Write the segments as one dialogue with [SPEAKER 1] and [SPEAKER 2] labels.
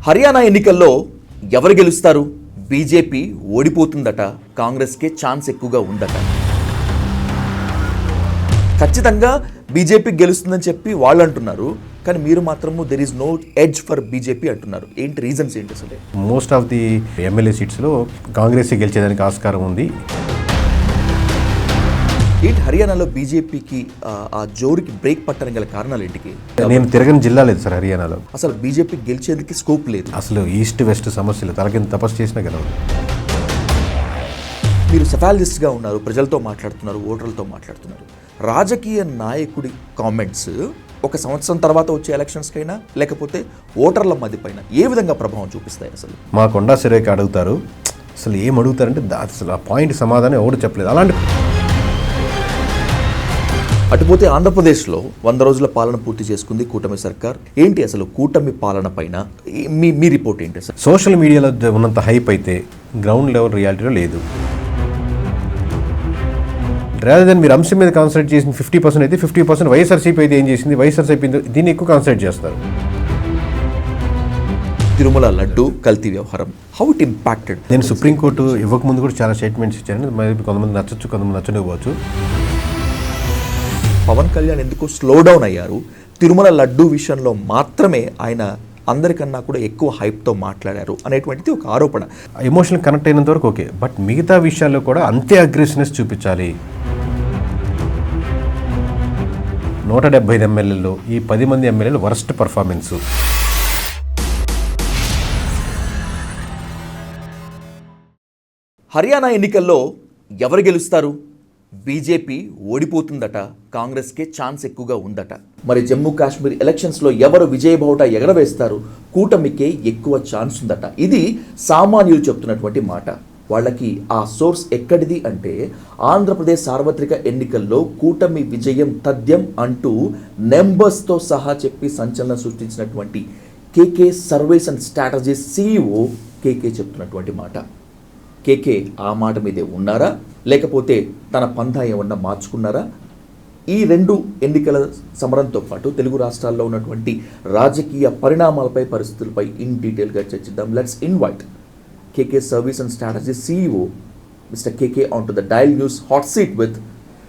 [SPEAKER 1] హర్యానా ఎన్నికల్లో ఎవరు గెలుస్తారు? బీజేపీ ఓడిపోతుందట, కాంగ్రెస్కే ఛాన్స్ ఎక్కువగా ఉందట. ఖచ్చితంగా బీజేపీ గెలుస్తుందని చెప్పి వాళ్ళు అంటున్నారు, కానీ మీరు మాత్రము there is no edge for BJP అంటున్నారు. ఏంటి రీజన్స్ ఏంటి అసలు?
[SPEAKER 2] మోస్ట్ ఆఫ్ ది ఎమ్మెల్యే సీట్స్లో కాంగ్రెస్ గెలిచేదానికి ఆస్కారం ఉంది.
[SPEAKER 1] ఏంటి హర్యానాలో బీజేపీకి ఆ జోరుకి బ్రేక్ పట్టడం గల కారణాలు ఏంటికి?
[SPEAKER 2] నేను తిరగని జిల్లా లేదు సార్ హర్యానాలో.
[SPEAKER 1] అసలు బీజేపీ గెలిచేందుకు స్కోప్ లేదు.
[SPEAKER 2] అసలు ఈస్ట్ వెస్ట్ సమస్యలు తలకింద తపస్సు చేసినా గెలవదు.
[SPEAKER 1] మీరు సెఫాలజిస్ట్గా ఉన్నారు, ప్రజలతో మాట్లాడుతున్నారు, ఓటర్లతో మాట్లాడుతున్నారు. రాజకీయ నాయకుడి కామెంట్స్ ఒక సంవత్సరం తర్వాత వచ్చే ఎలక్షన్స్కైనా లేకపోతే ఓటర్ల మధ్య పైన ఏ విధంగా ప్రభావం చూపిస్తాయి? అసలు
[SPEAKER 2] మా కొండా సురేఖ అడుగుతారు, అసలు ఏం అడుగుతారంటే అసలు ఆ పాయింట్ సమాధానం ఎవరు చెప్పలేదు. అలాంటి
[SPEAKER 1] అటుపోతే ఆంధ్రప్రదేశ్లో 100 రోజుల పాలన పూర్తి చేసుకుంది కూటమి సర్కార్. ఏంటి అసలు కూటమి పాలన పైన మీ రిపోర్ట్ ఏంటి సార్?
[SPEAKER 2] సోషల్ మీడియాలో ఉన్నంత హైప్ అయితే గ్రౌండ్ లెవెల్ రియాలిటీలో లేదు. రాదర్ దెన్ మీరు అంశం మీద కాన్సన్ట్రేట్ చేసిన 50% అయితే 50% వైఎస్ఆర్సీపీ అయితే ఏం చేసింది, వైఎస్ఆర్సీపీ దీన్ని ఎక్కువ కాన్సన్ట్రేట్ చేస్తారు.
[SPEAKER 1] తిరుమల లడ్డు కల్తీ వ్యవహారం, హౌ ఇట్ ఇంపాక్టెడ్?
[SPEAKER 2] నేను సుప్రీంకోర్టు ఇవ్వకముందు కూడా చాలా స్టేట్మెంట్స్ ఇచ్చాను. కొంతమంది నచ్చచ్చు, కొంతమంది నచ్చనివ్వచ్చు.
[SPEAKER 1] పవన్ కళ్యాణ్ ఎందుకు స్లో డౌన్ అయ్యారు? తిరుమల లడ్డు విషయంలో మాత్రమే ఆయన అందరికన్నా కూడా ఎక్కువ హైప్తో మాట్లాడారు అనేటువంటిది ఒక ఆరోపణ.
[SPEAKER 2] ఎమోషనల్ కనెక్ట్ అయినంత వరకు ఓకే, బట్ మిగతా విషయాల్లో కూడా అంతే అగ్రెసివ్నెస్ చూపించాలి. 175 ఎమ్మెల్యేలు, ఈ 10 మంది ఎమ్మెల్యేలు వరస్ట్ పర్ఫార్మెన్స్.
[SPEAKER 1] హర్యానా ఎన్నికల్లో ఎవరు గెలుస్తారు? బీజేపీ ఓడిపోతుందట, కాంగ్రెస్కే ఛాన్స్ ఎక్కువగా ఉందట. మరి జమ్మూ కాశ్మీర్ ఎలక్షన్స్లో ఎవరు విజయబావుట ఎగరవేస్తారు? కూటమికే ఎక్కువ ఛాన్స్ ఉందట. ఇది సామాన్యులు చెప్తున్నటువంటి మాట. వాళ్ళకి ఆ సోర్స్ ఎక్కడిది అంటే ఆంధ్రప్రదేశ్ సార్వత్రిక ఎన్నికల్లో కూటమి విజయం తథ్యం అంటూ నెంబర్స్తో సహా చెప్పి సంచలనం సృష్టించినటువంటి కేకే సర్వేస్ అండ్ స్ట్రాటజీస్ CEO కేకే చెప్తున్నటువంటి మాట. కేకే ఆ మాట మీదే ఉన్నారా, లేకపోతే తన పంథా ఏమన్నా మార్చుకున్నారా? ఈ 2 ఎన్నికల సమరంతో పాటు తెలుగు రాష్ట్రాల్లో ఉన్నటువంటి రాజకీయ పరిణామాలపై, పరిస్థితులపై ఇన్ డీటెయిల్గా చర్చిద్దాం. Let's invite KK service and strategy CEO mister KK on to the dial news hot seat with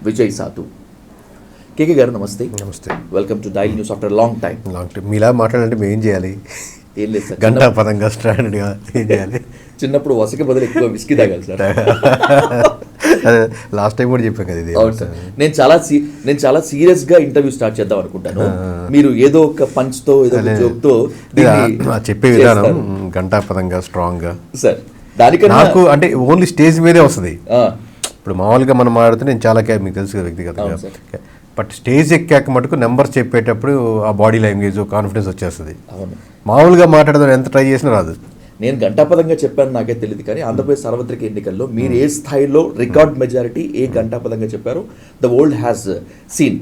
[SPEAKER 1] Vijay సాతు. కేకే గారు నమస్తే.
[SPEAKER 2] నమస్తే,
[SPEAKER 1] welcome to dial news after long time.
[SPEAKER 2] మీలా మాట్లాడాలంటే మేము ఏం చేయాలి?
[SPEAKER 1] ఏం లేదు సార్,
[SPEAKER 2] గంటా పదంగా స్టాండర్డ్గా ఏం చేయాలి?
[SPEAKER 1] చిన్నప్పుడు వసకి బదులు ఎక్కువ విస్కీ తాగాలి సార్.
[SPEAKER 2] అదే లాస్ట్ టైం కూడా చెప్పాను కదా ఇది.
[SPEAKER 1] అవును సార్, నేను చాలా సీరియస్గా ఇంటర్వ్యూ స్టార్ట్ చేద్దాం అనుకుంటాను. మీరు ఏదో ఒక పంచ్తో ఏదో ఒక జోక్తో
[SPEAKER 2] చెప్పే విధానం గంటా పదంగా స్ట్రాంగ్గా
[SPEAKER 1] సార్. దానికన్నా
[SPEAKER 2] నాకు అంటే ఓన్లీ స్టేజ్ మీదే వస్తుంది. ఇప్పుడు మామూలుగా మనం మాట్లాడితే నేను చాలా మీకు తెలుసు కదా వ్యక్తిగతంగా, బట్ స్టేజ్ ఎక్కాక మటుకు నెంబర్స్ చెప్పేటప్పుడు ఆ బాడీ లాంగ్వేజ్ కాన్ఫిడెన్స్ వచ్చేస్తుంది.
[SPEAKER 1] అవును,
[SPEAKER 2] మామూలుగా మాట్లాడదాం ఎంత ట్రై చేసినా రాదు.
[SPEAKER 1] నేను గంటాపదంగా చెప్పాను నాకే తెలియదు, కానీ ఆంధ్రప్రదేశ్ సార్వత్రిక ఎన్నికల్లో మీరు ఏ స్థాయిలో రికార్డ్ మెజారిటీ ఏ గంటాపదంగా చెప్పారు ద వరల్డ్ హ్యాస్ సీన్.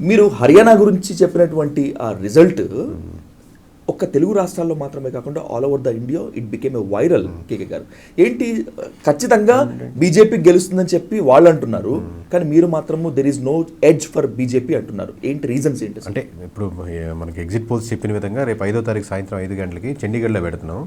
[SPEAKER 1] మీరు హర్యానా గురించి చెప్పినటువంటి ఆ రిజల్ట్ ఒక్క తెలుగు రాష్ట్రాల్లో మాత్రమే కాకుండా all over the India it became a viral. KK గారు ఏంటి, ఖచ్చితంగా బీజేపీ గెలుస్తుందని చెప్పి వాళ్ళు అంటున్నారు, కానీ మీరు మాత్రము there is no edge for BJP అంటున్నారు. ఏంటి రీజన్స్ ఏంటి?
[SPEAKER 2] అంటే ఇప్పుడు మనకి ఎగ్జిట్ పోల్స్ చెప్పిన విధంగా రేపు 5వ తారీఖు సాయంత్రం 5 గంటలకి చండీగఢ్లో పెడుతున్నాం.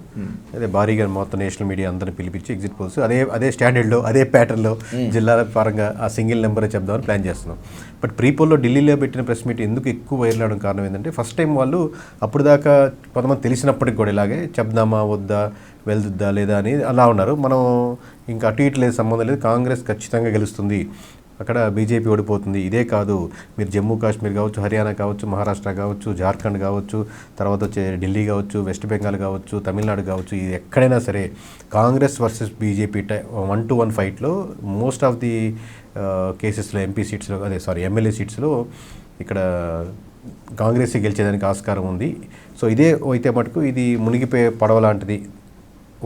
[SPEAKER 2] అదే భారీగా మొత్తం నేషనల్ మీడియా అందరిని పిలిపించి ఎగ్జిట్ పోల్స్ అదే స్టాండర్డ్లో అదే ప్యాటర్న్లో జిల్లాల పరంగా ఆ సింగిల్ నెంబరే చెప్దామని ప్లాన్ చేస్తున్నాం. బట్ ప్రీపోల్లో ఢిల్లీలో పెట్టిన ప్రెస్ మీట్ ఎందుకు ఎక్కువ వైరల్ అవడం కారణం ఏంటంటే ఫస్ట్ టైం వాళ్ళు అప్పుడు దాకా కొంతమంది తెలిసినప్పటికి కూడా ఇలాగే చెప్దామా వద్దా, వెళ్తుందా లేదా అని అలా ఉన్నారు. మనం ఇంకా అటు ఇటు లేదు, సంబంధం లేదు, కాంగ్రెస్ ఖచ్చితంగా గెలుస్తుంది, అక్కడ బీజేపీ ఓడిపోతుంది. ఇదే కాదు, మీరు జమ్మూ కాశ్మీర్ కావచ్చు, హర్యానా కావచ్చు, మహారాష్ట్ర కావచ్చు, జార్ఖండ్ కావచ్చు, తర్వాత వచ్చే ఢిల్లీ కావచ్చు, వెస్ట్ బెంగాల్ కావచ్చు, తమిళనాడు కావచ్చు, ఇది ఎక్కడైనా సరే కాంగ్రెస్ వర్సెస్ బీజేపీ 1-1 ఫైట్లో మోస్ట్ ఆఫ్ ది కేసెస్లో ఎమ్మెల్యే సీట్స్లో ఇక్కడ కాంగ్రెస్ గెలిచేదానికి ఆస్కారం ఉంది. సో ఇదే అయితే మటుకు ఇది మునిగిపోయే పడవ లాంటిది,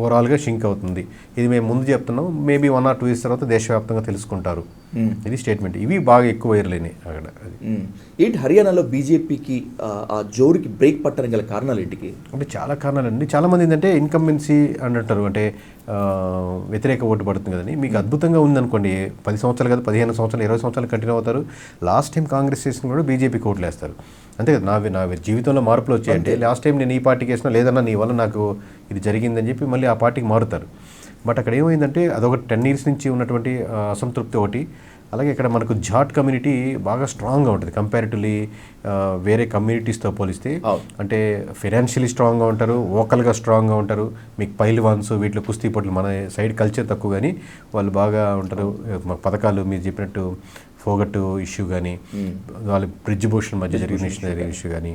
[SPEAKER 2] ఓవరాల్గా షింక్ అవుతుంది. ఇది మేము ముందు చెప్తున్నాం, మేబీ 1 or 2 years తర్వాత దేశవ్యాప్తంగా తెలుసుకుంటారు. ఇది స్టేట్మెంట్. ఇవి బాగా ఎక్కువ వైరల్ అయినాయి అక్కడ.
[SPEAKER 1] ఏంటి హర్యానాలో బీజేపీకి ఆ జోరుకి బ్రేక్ పట్టడం గల కారణాలు ఏంటికి?
[SPEAKER 2] అంటే చాలా కారణాలండి. చాలామంది ఏంటంటే ఇన్కంబెన్సీ అంటారు, అంటే వ్యతిరేక ఓటు పడుతుంది కదండి. మీకు అద్భుతంగా ఉందనుకోండి, 10 సంవత్సరాలు కదా, 15 సంవత్సరాలు, 20 సంవత్సరాలు కంటిన్యూ అవుతారు. లాస్ట్ టైం కాంగ్రెస్ చేసిన కూడా బీజేపీకి ఓట్లు వేస్తారు. అంతే కదా, నా జీవితంలో మార్పులు వచ్చాయంటే లాస్ట్ టైం నేను ఈ పార్టీకి వేసినా లేదన్నా నీ వల్ల నాకు ఇది జరిగిందని చెప్పి మళ్ళీ ఆ పార్టీకి మారుతారు. బట్ అక్కడ ఏమైందంటే అదొక 10 years నుంచి ఉన్నటువంటి అసంతృప్తి ఒకటి. అలాగే ఇక్కడ మనకు జాట్ కమ్యూనిటీ బాగా స్ట్రాంగ్గా ఉంటుంది కంపారిటివ్లీ వేరే కమ్యూనిటీస్తో పోలిస్తే. అంటే ఫైనాన్షియలీ స్ట్రాంగ్గా ఉంటారు, వోకల్గా స్ట్రాంగ్గా ఉంటారు. మీకు పైల్వాన్స్ వీటిలో కుస్తీ పోటీలు, మన సైడ్ కల్చర్ తక్కువ కానీ వాళ్ళు బాగా ఉంటారు. పథకాలు మీరు చెప్పినట్టు ఫోగట్టు ఇష్యూ కానీ, వాళ్ళ బ్రిడ్జ్ భూషణ్ మధ్య జరిగిన ఇష్యూ కానీ,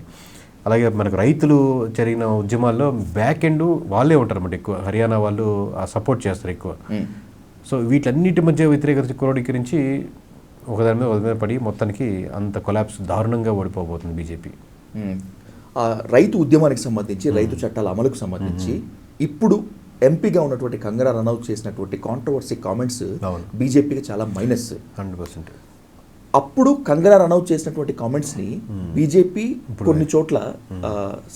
[SPEAKER 2] అలాగే మనకు రైతులు జరిగిన ఉద్యమాల్లో బ్యాక్ ఎండ్ వాళ్ళే ఉంటారు అన్నమాట ఎక్కువ. హర్యానా వాళ్ళు సపోర్ట్ చేస్తారు ఎక్కువ. సో వీటన్నిటి మధ్య వ్యతిరేకత క్రోడీకరించి ఒకదాని మీద పడి మొత్తానికి అంత కొలాప్స్ దారుణంగా ఓడిపోబోతుంది బీజేపీ.
[SPEAKER 1] రైతు ఉద్యమానికి సంబంధించి, రైతు చట్టాల అమలుకు సంబంధించి ఇప్పుడు ఎంపీగా ఉన్నటువంటి కంగనా రనౌత్ చేసినటువంటి కాంట్రవర్సీ కామెంట్స్ బీజేపీకి చాలా మైనస్.
[SPEAKER 2] 100%.
[SPEAKER 1] అప్పుడు కంగనా రనౌత్ చేసినటువంటి కామెంట్స్ని బీజేపీ కొన్ని చోట్ల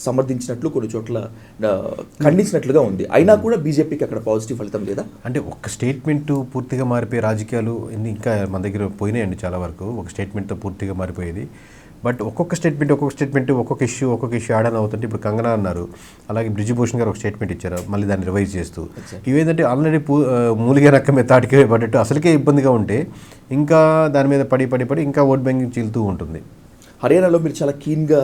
[SPEAKER 1] సమర్థించినట్లు, కొన్ని చోట్ల ఖండించినట్లుగా ఉంది. అయినా కూడా బీజేపీకి అక్కడ పాజిటివ్ ఫలితం లేదా?
[SPEAKER 2] అంటే ఒక స్టేట్మెంట్ పూర్తిగా మారిపోయే రాజకీయాలు ఇంకా మన దగ్గర పోయినాయండి చాలా వరకు. ఒక స్టేట్మెంట్తో పూర్తిగా మారిపోయేది. బట్ ఒక్కొక్క స్టేట్మెంట్ ఒక్కొక్క ఇష్యూ యాడ్ ఆన్ అవుతుంటే ఇప్పుడు కంగనా అన్నారు, అలాగే బ్రిడ్జ్ భూషణ్ గారు ఒక స్టేట్మెంట్ ఇచ్చారు మళ్ళీ దాన్ని రివైజ్ చేస్తూ. ఇవేంటంటే ఆల్రెడీ మూలిగా నక్క మీద తాటికే పడ్డట్టు అసలుకే ఇబ్బందిగా ఉంటే ఇంకా దాని మీద పడి ఇంకా ఓట్ బ్యాంకింగ్ చీలుతూ ఉంటుంది.
[SPEAKER 1] హర్యానాలో మీరు చాలా కీన్గా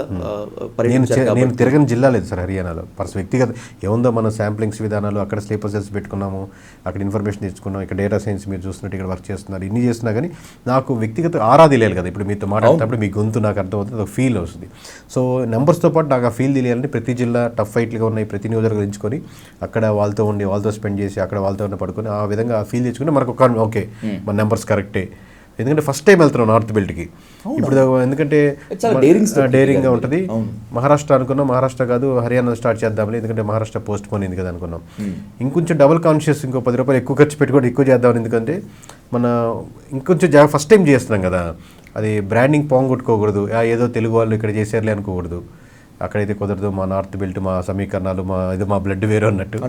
[SPEAKER 2] నేను తిరగని జిల్లా లేదు సార్ హర్యానాలో. వ్యక్తిగత ఏముందో మన శాంప్లింగ్స్ విధానాలు, అక్కడ స్లీపర్ సెల్స్ పెట్టుకున్నాము, అక్కడ ఇన్ఫర్మేషన్ తెచ్చుకున్నాం, ఇక్కడ డేటా సైన్స్ మీరు చూస్తున్నట్టు ఇక్కడ వర్క్ చేస్తున్నారు, ఇన్ని చేస్తున్నా కానీ నాకు వ్యక్తిగత ఆరా తెలియాలి కదా. ఇప్పుడు మీతో మాట్లాడేటప్పుడు మీ గొంతు నాకు అర్థమవుతుంది, ఒక ఫీల్ వస్తుంది. సో నెంబర్స్తో పాటు నాకు ఆ ఫీల్ తెలియాలంటే ప్రతి జిల్లా టఫ్ ఫైట్లుగా ఉన్నాయి, ప్రతి నియోజకవర్గం ఎంచుకొని అక్కడ వాళ్ళతో స్పెండ్ చేసి అక్కడ వాళ్ళతో పడుకొని ఆ విధంగా ఆ ఫీల్ తెచ్చుకుంటే మనకు ఓకే మన నెంబర్స్ కరెక్టే. ఎందుకంటే ఫస్ట్ టైం వెళ్తున్నాం నార్త్ బెల్ట్కి ఇప్పుడు. ఎందుకంటే డేరింగ్గా ఉంటుంది. మహారాష్ట్ర అనుకున్నాం, మహారాష్ట్ర కాదు హర్యానా స్టార్ట్ చేద్దామని, ఎందుకంటే మహారాష్ట్ర పోస్ట్ పోన్ అయింది కదా అనుకున్నాం. ఇంకొంచెం డబుల్ కాన్షియస్, ఇంకో 10 రూపాయలు ఎక్కువ ఖర్చు పెట్టుకోవడం ఎక్కువ చేద్దామని, ఎందుకంటే మన ఇంకొంచెం ఫస్ట్ టైం చేస్తున్నాం కదా, అది బ్రాండింగ్ పోంగొట్టుకోకూడదు. ఏదో తెలుగు వాళ్ళు ఇక్కడ చేశారులే అనుకోకూడదు, అక్కడైతే కుదరదు, మా నార్త్ బెల్ట్ మా సమీకరణాలు మా బ్లడ్ వేరు అన్నట్టు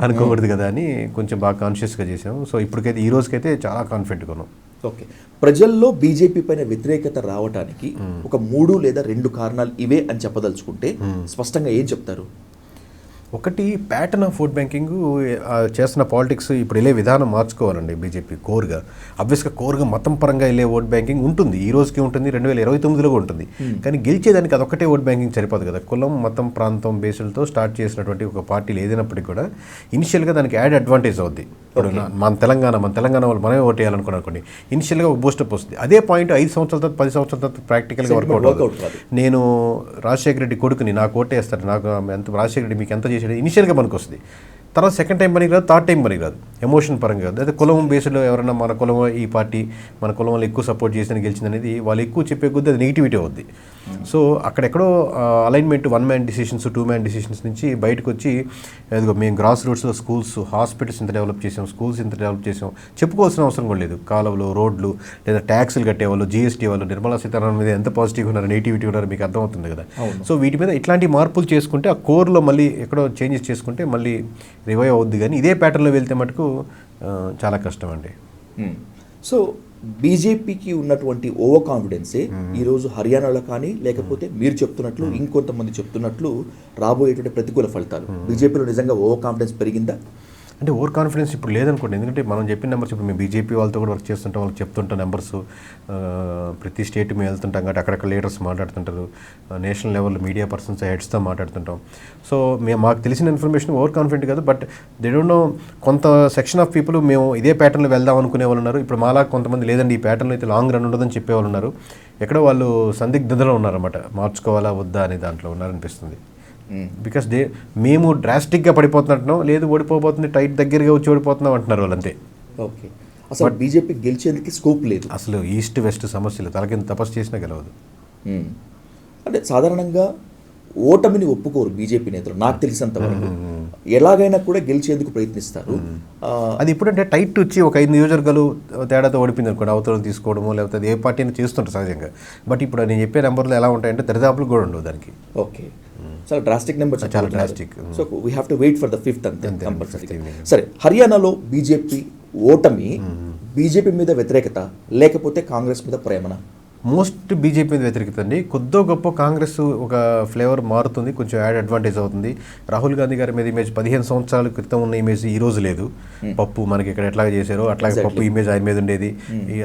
[SPEAKER 2] అనుకోకూడదు కదా అని కొంచెం బాగా కాన్షియస్గా చేసాం. సో ఇప్పటికైతే ఈ రోజుకైతే చాలా కాన్ఫిడెంట్గా ఉన్నాం.
[SPEAKER 1] ఓకే, ప్రజల్లో బీజేపీ పైన వ్యతిరేకత రావడానికి ఒక 3 లేదా 2 కారణాలు ఇవే అని చెప్పదలుచుకుంటే స్పష్టంగా ఏం చెప్తారు?
[SPEAKER 2] ఒకటి, ప్యాటర్న్ ఆఫ్ ఓట్ బ్యాంకింగ్ చేస్తున్న పాలిటిక్స్ ఇప్పుడు వెళ్ళే విధానం మార్చుకోవాలండి బీజేపీ. కోర్గా మతం పరంగా వెళ్ళే ఓట్ బ్యాంకింగ్ ఉంటుంది, ఈ రోజుకి ఉంటుంది, 2029లో కూడా ఉంటుంది. కానీ గెలిచేదానికి అదొక్కటే ఓట్ బ్యాంకింగ్ సరిపోదు కదా. కులం, మతం, ప్రాంతం బేసులతో స్టార్ట్ చేసినటువంటి ఒక పార్టీలు ఏదైనప్పటికీ కూడా ఇనిషియల్గా దానికి యాడ్ అడ్వాంటేజ్ అవుద్ది. ఇప్పుడు మన తెలంగాణ వాళ్ళు మనమే ఓట్ వేయాలనుకోండి, ఇనిషియల్గా ఒక బూస్టప్ వస్తుంది. అదే పాయింట్ 5 సంవత్సరాల తర్వాత 10 సంవత్సరాల తర్వాత ప్రాక్టికల్గా వర్కౌట్ అవుతుంది. నేను రాజశేఖర రెడ్డి కొడుకుని, నాకు ఓటేస్తారు, నాకు ఎంత రాజశేఖర రెడ్డి మీకు ఎంత చేసేది ఇనిషియల్గా మనకు వస్తుంది. తర్వాత సెకండ్ టైం పనికి రాదు, థర్డ్ టైం పనికి రాదు, ఎమోషన్ పరంగా కాదు. అయితే కులం బేస్లో ఎవరైనా మన కులం ఈ పార్టీ మన కులం వాళ్ళు ఎక్కువ సపోర్ట్ చేసిన గెలిచింది అనేది వాళ్ళు ఎక్కువ చెప్పే కొద్దీ అది నెగిటివిటీ అవుద్ది. సో అక్కడెక్కడో alignment 1 man decisions 2 man decisions నుంచి బయటకు వచ్చి ఏదో మేము గ్రాస్ రూట్స్లో స్కూల్స్, హాస్పిటల్స్ ఇంత డెవలప్ చేసాం, స్కూల్స్ ఇంత డెవలప్ చేసాం చెప్పుకోవాల్సిన అవసరం కూడా లేదు. కాలువలు, రోడ్లు, లేదా ట్యాక్సులు కట్టేవాళ్ళు, జీఎస్టీ వాళ్ళు, నిర్మలా సీతారామన్ మీద ఎంత పాజిటివ్గా ఉన్నారు, నెగిటివిటీ ఉన్నారు మీకు అర్థమవుతుంది కదా. సో వీటి మీద ఇట్లాంటి మార్పులు చేసుకుంటే ఆ కోర్లో మళ్ళీ ఎక్కడో చేంజెస్ చేసుకుంటే మళ్ళీ రివైవ్ అవుద్ది. కానీ ఇదే ప్యాటర్న్లో వెళ్తే మటుకు చాలా కష్టం అండి.
[SPEAKER 1] సో బీజేపీకి ఉన్నటువంటి ఓవర్ కాన్ఫిడెన్సే ఈరోజు హర్యానాలో కానీ, లేకపోతే మీరు చెప్తున్నట్లు ఇంకొంతమంది చెప్తున్నట్లు రాబోయేటువంటి ప్రతికూల ఫలితాలు. బీజేపీలో నిజంగా ఓవర్ కాన్ఫిడెన్స్ పెరిగిందా?
[SPEAKER 2] అంటే ఓవర్ కాన్ఫిడెన్స్ ఇప్పుడు లేదనుకోండి. ఎందుకంటే మనం చెప్పిన నెంబర్స్ ఇప్పుడు మేము బీజేపీ వాళ్ళతో కూడా వర్క్ చేస్తుంటాం, వాళ్ళకి చెప్తుంటాం నెంబర్స్. ప్రతి స్టేట్ మేము వెళ్తుంటాం కాబట్టి అక్కడక్కడ లీడర్స్ మాట్లాడుతుంటారు, నేషనల్ లెవెల్లో మీడియా పర్సన్స్ హెడ్స్తో మాట్లాడుతుంటాం. సో మాకు తెలిసిన ఇన్ఫర్మేషన్ ఓవర్ కాన్ఫిడెంట్ కాదు, బట్ దే డోంట్ నో. కొంత సెక్షన్ ఆఫ్ పీపుల్ మేము ఇదే ప్యాటర్న్లో వెళ్దాం అనుకునే వాళ్ళు ఉన్నారు. ఇప్పుడు మాలా కొంతమంది లేదండి ఈ ప్యాటర్న్లో అయితే లాంగ్ రన్ ఉండదని చెప్పేవాళ్ళు ఉన్నారు. ఎక్కడో వాళ్ళు సందిగ్ధతలో ఉన్నారన్నమాట, మార్చుకోవాలా వద్దా అనే దాంట్లో ఉన్నారనిపిస్తుంది. బికాస్ మేము డ్రాస్టిక్గా పడిపోతున్నట్టున్నాం, లేదు ఓడిపోబోతుంది, టైట్ దగ్గరగా వచ్చి ఓడిపోతున్నాం అంటున్నారు వాళ్ళంతే.
[SPEAKER 1] ఓకే, అసలు బీజేపీ గెలిచేందుకు స్కోప్ లేదు.
[SPEAKER 2] అసలు ఈస్ట్ వెస్ట్ సమస్యలు తలకింద తపస్సు చేసినా గెలవదు.
[SPEAKER 1] అంటే సాధారణంగా ఓటమిని ఒప్పుకోరు బీజేపీ నేతలు, నాకు తెలిసినంత వరకు. ఎలాగైనా కూడా గెలిచేందుకు ప్రయత్నిస్తారు.
[SPEAKER 2] అది ఇప్పుడంటే టైట్ వచ్చి ఒక 5 నియోజకవర్గాలు తేడాతో ఓడిపోయింది అనుకోండి, అవతలను తీసుకోవడము లేకపోతే ఏ పార్టీని చేస్తుంటారు సహజంగా. బట్ ఇప్పుడు నేను చెప్పే నెంబర్లు ఎలా ఉంటాయంటే దరిదాపులు కూడా ఉండవు దానికి.
[SPEAKER 1] ఓకే, చాలా డ్రాస్టిక్ నెంబర్,
[SPEAKER 2] చాలా drastic.
[SPEAKER 1] So we have to wait for the 5th అంతే కంపల్సరీ. సరే, హర్యానాలో బీజేపీ ఓటమి బీజేపీ మీద వ్యతిరేకత లేకపోతే కాంగ్రెస్ మీద ప్రేమన?
[SPEAKER 2] మోస్ట్ బీజేపీ మీద వ్యతిరేకత అండి. కొద్దో గొప్ప కాంగ్రెస్ ఒక ఫ్లేవర్ మారుతుంది, కొంచెం యాడ్ అడ్వాంటేజ్ అవుతుంది. రాహుల్ గాంధీ గారి మీద ఇమేజ్ 15 సంవత్సరాల క్రితం ఉన్న ఇమేజ్ ఈ రోజు లేదు. పప్పు మనకి ఇక్కడ ఎట్లాగ చేశారో అట్లాగే పప్పు ఇమేజ్ ఆయన మీద ఉండేది.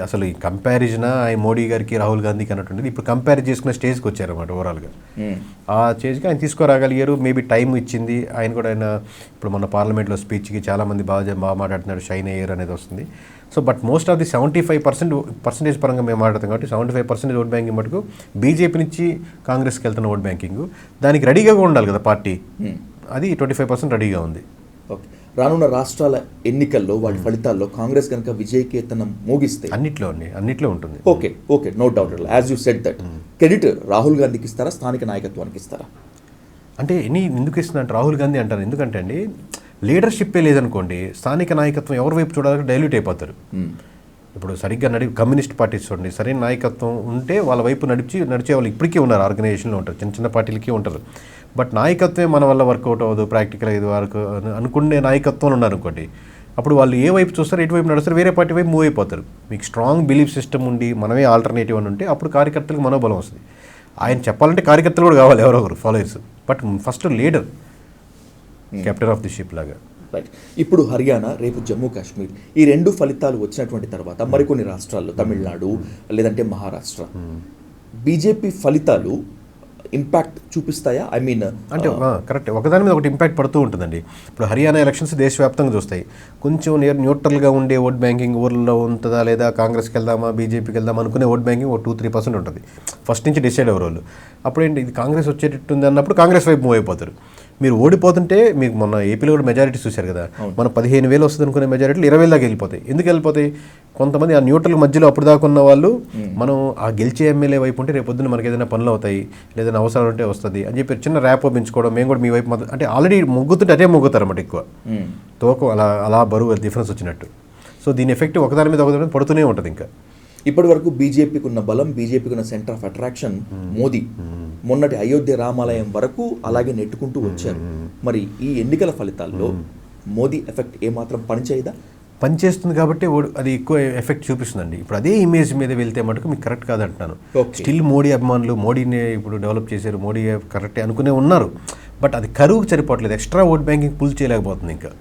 [SPEAKER 2] అసలు ఈ కంపారిజన్ ఆయన మోడీ గారికి రాహుల్ గాంధీకి అన్నట్టుండేది. ఇప్పుడు కంపేర్ చేసుకునే స్టేజ్కి వచ్చారు అన్నమాట ఓవరాల్గా. ఆ స్టేజ్కి ఆయన తీసుకురాగలిగారు. మేబీ టైం ఇచ్చింది ఆయన కూడా. ఆయన ఇప్పుడు మన పార్లమెంట్లో స్పీచ్కి చాలామంది బాగా మాట్లాడుతున్నారు, షైన్ అయ్యారు అనేది వస్తుంది. So but most of the 75% పరంగా మేము మాట్లాడతాం కాబట్టి 75% ఓట్ బ్యాంకింగ్ మటుకు బీజేపీ నుంచి కాంగ్రెస్కి వెళ్తున్న ఓట్ బ్యాంకింగ్. దానికి రెడీగా ఉండాలి కదా పార్టీ, అది 25% రెడీగా ఉంది.
[SPEAKER 1] ఓకే, రానున్న రాష్ట్రాల ఎన్నికల్లో వాటి ఫలితాల్లో కాంగ్రెస్ కనుక విజయకేతనం మోగిస్తే
[SPEAKER 2] అన్నిట్లో ఉంటుంది.
[SPEAKER 1] Okay, no doubt. As you said that, credit Rahul గాంధీకి ఇస్తారా, స్థానిక నాయకత్వానికి ఇస్తారా?
[SPEAKER 2] అంటే ఎందుకు ఇస్తున్నా అంటే రాహుల్ గాంధీ అంటారు. ఎందుకంటే అండి లీడర్షిప్పే లేదనుకోండి, స్థానిక నాయకత్వం ఎవరి వైపు చూడాలంటే డైల్యూట్ అయిపోతారు. ఇప్పుడు సరిగ్గా కమ్యూనిస్ట్ పార్టీస్ చూడండి, సరైన నాయకత్వం ఉంటే వాళ్ళ వైపు నడిచే వాళ్ళు ఇప్పటికీ ఉన్నారు, ఆర్గనైజేషన్లో ఉంటారు, చిన్న చిన్న పార్టీలకి ఉంటారు. బట్ నాయకత్వమే మన వల్ల వర్కౌట్ అవ్వదు, ప్రాక్టికల్ ఇది వరకు అనుకునే నాయకత్వం ఉన్నారు అనుకోండి, అప్పుడు వాళ్ళు ఏ వైపు చూస్తారు, ఎటువైపు నడుస్తారు, వేరే పార్టీ వైపు మూవ్ అయిపోతారు. మీకు స్ట్రాంగ్ బిలీఫ్ సిస్టమ్ ఉండి మనమే ఆల్టర్నేటివ్ అని ఉంటే అప్పుడు కార్యకర్తలకు మనోబలం వస్తుంది. ఆయన చెప్పాలంటే కార్యకర్తలు కూడా కావాలి, ఎవరొకరు followers. But first leader, captain of the ship లాగా.
[SPEAKER 1] రైట్. ఇప్పుడు హర్యానా, రేపు జమ్మూ కాశ్మీర్, ఈ రెండు ఫలితాలు వచ్చినటువంటి తర్వాత మరికొన్ని రాష్ట్రాల్లో, తమిళనాడు లేదంటే మహారాష్ట్ర, బీజేపీ ఫలితాలు ఇంపాక్ట్ చూపిస్తాయా? ఐ మీన్
[SPEAKER 2] అంటే కరెక్ట్, ఒకదాని మీద ఒకటి ఇంపాక్ట్ పడుతూ ఉంటుందండి. ఇప్పుడు హర్యానా ఎలక్షన్స్ దేశవ్యాప్తంగా చూస్తాయి. కొంచెం న్యూట్రల్గా ఉండే ఓట్ బ్యాంకింగ్ ఊర్లో ఉంటుందా, లేదా కాంగ్రెస్కి వెళ్దామా బీజేపీకి వెళ్దామా అనుకునే ఓట్ బ్యాంకింగ్ 2-3% ఉంటుంది ఫస్ట్ నుంచి డిసైడ్ అయ్యే వాళ్ళు. అప్పుడేంటి ఇది కాంగ్రెస్ వచ్చేటట్టుంది అన్నప్పుడు కాంగ్రెస్ వైపు మూవ్ అయిపోతారు. మీరు ఓడిపోతుంటే మీకు మొన్న ఏపీలో కూడా మెజారిటీ చూశారు కదా, మన 15,000 వస్తుంది అనుకునే మెజారిటీలు 20,000 దాకా వెళ్ళిపోతాయి. ఎందుకు వెళ్ళిపోతాయి? కొంతమంది ఆ న్యూట్రల్ మధ్యలో అప్పుడు దాకా ఉన్న వాళ్ళు మనం ఆ గెలిచే ఎమ్మెల్యే వైపు ఉంటే రేపు పొద్దున్న మనకి ఏదైనా పనులు అవుతాయి, లేదైనా అవసరం ఉంటే వస్తుంది అని చెప్పి చిన్న ర్యాపో పెంచుకోవడం, మేము కూడా మీ వైపు అంటే ఆల్రెడీ మొగ్గుతుంటే అదే మొగ్గుతారు అన్నమాట ఎక్కువ తోక అలా బరువు డిఫరెన్స్ వచ్చినట్టు. సో దీని ఎఫెక్ట్ ఒకదాని మీద పడుతూనే ఉంటుంది. ఇంకా
[SPEAKER 1] ఇప్పటి వరకు బీజేపీకి ఉన్న బలం, బీజేపీకి ఉన్న సెంటర్ ఆఫ్ అట్రాక్షన్ మోదీ. మొన్నటి అయోధ్య రామాలయం వరకు అలాగే నెట్టుకుంటూ వచ్చారు. మరి ఈ ఎన్నికల ఫలితాల్లో మోదీ ఎఫెక్ట్ ఏమాత్రం పనిచేయదా?
[SPEAKER 2] పనిచేస్తుంది కాబట్టి అది ఎక్కువ ఎఫెక్ట్ చూపిస్తుందండి. ఇప్పుడు అదే ఇమేజ్ మీద వెళ్తే మటుకు మీకు కరెక్ట్ కాదంటున్నాను. స్టిల్ మోడీ అభిమానులు మోడీనే ఇప్పుడు డెవలప్ చేశారు, మోడీ కరెక్టే అనుకునే ఉన్నారు. బట్ అది కరువుకు సరిపోవట్లేదు, ఎక్స్ట్రా ఓట్ బ్యాంకింగ్ పుల్ చేయలేకపోతుంది. ఇంకా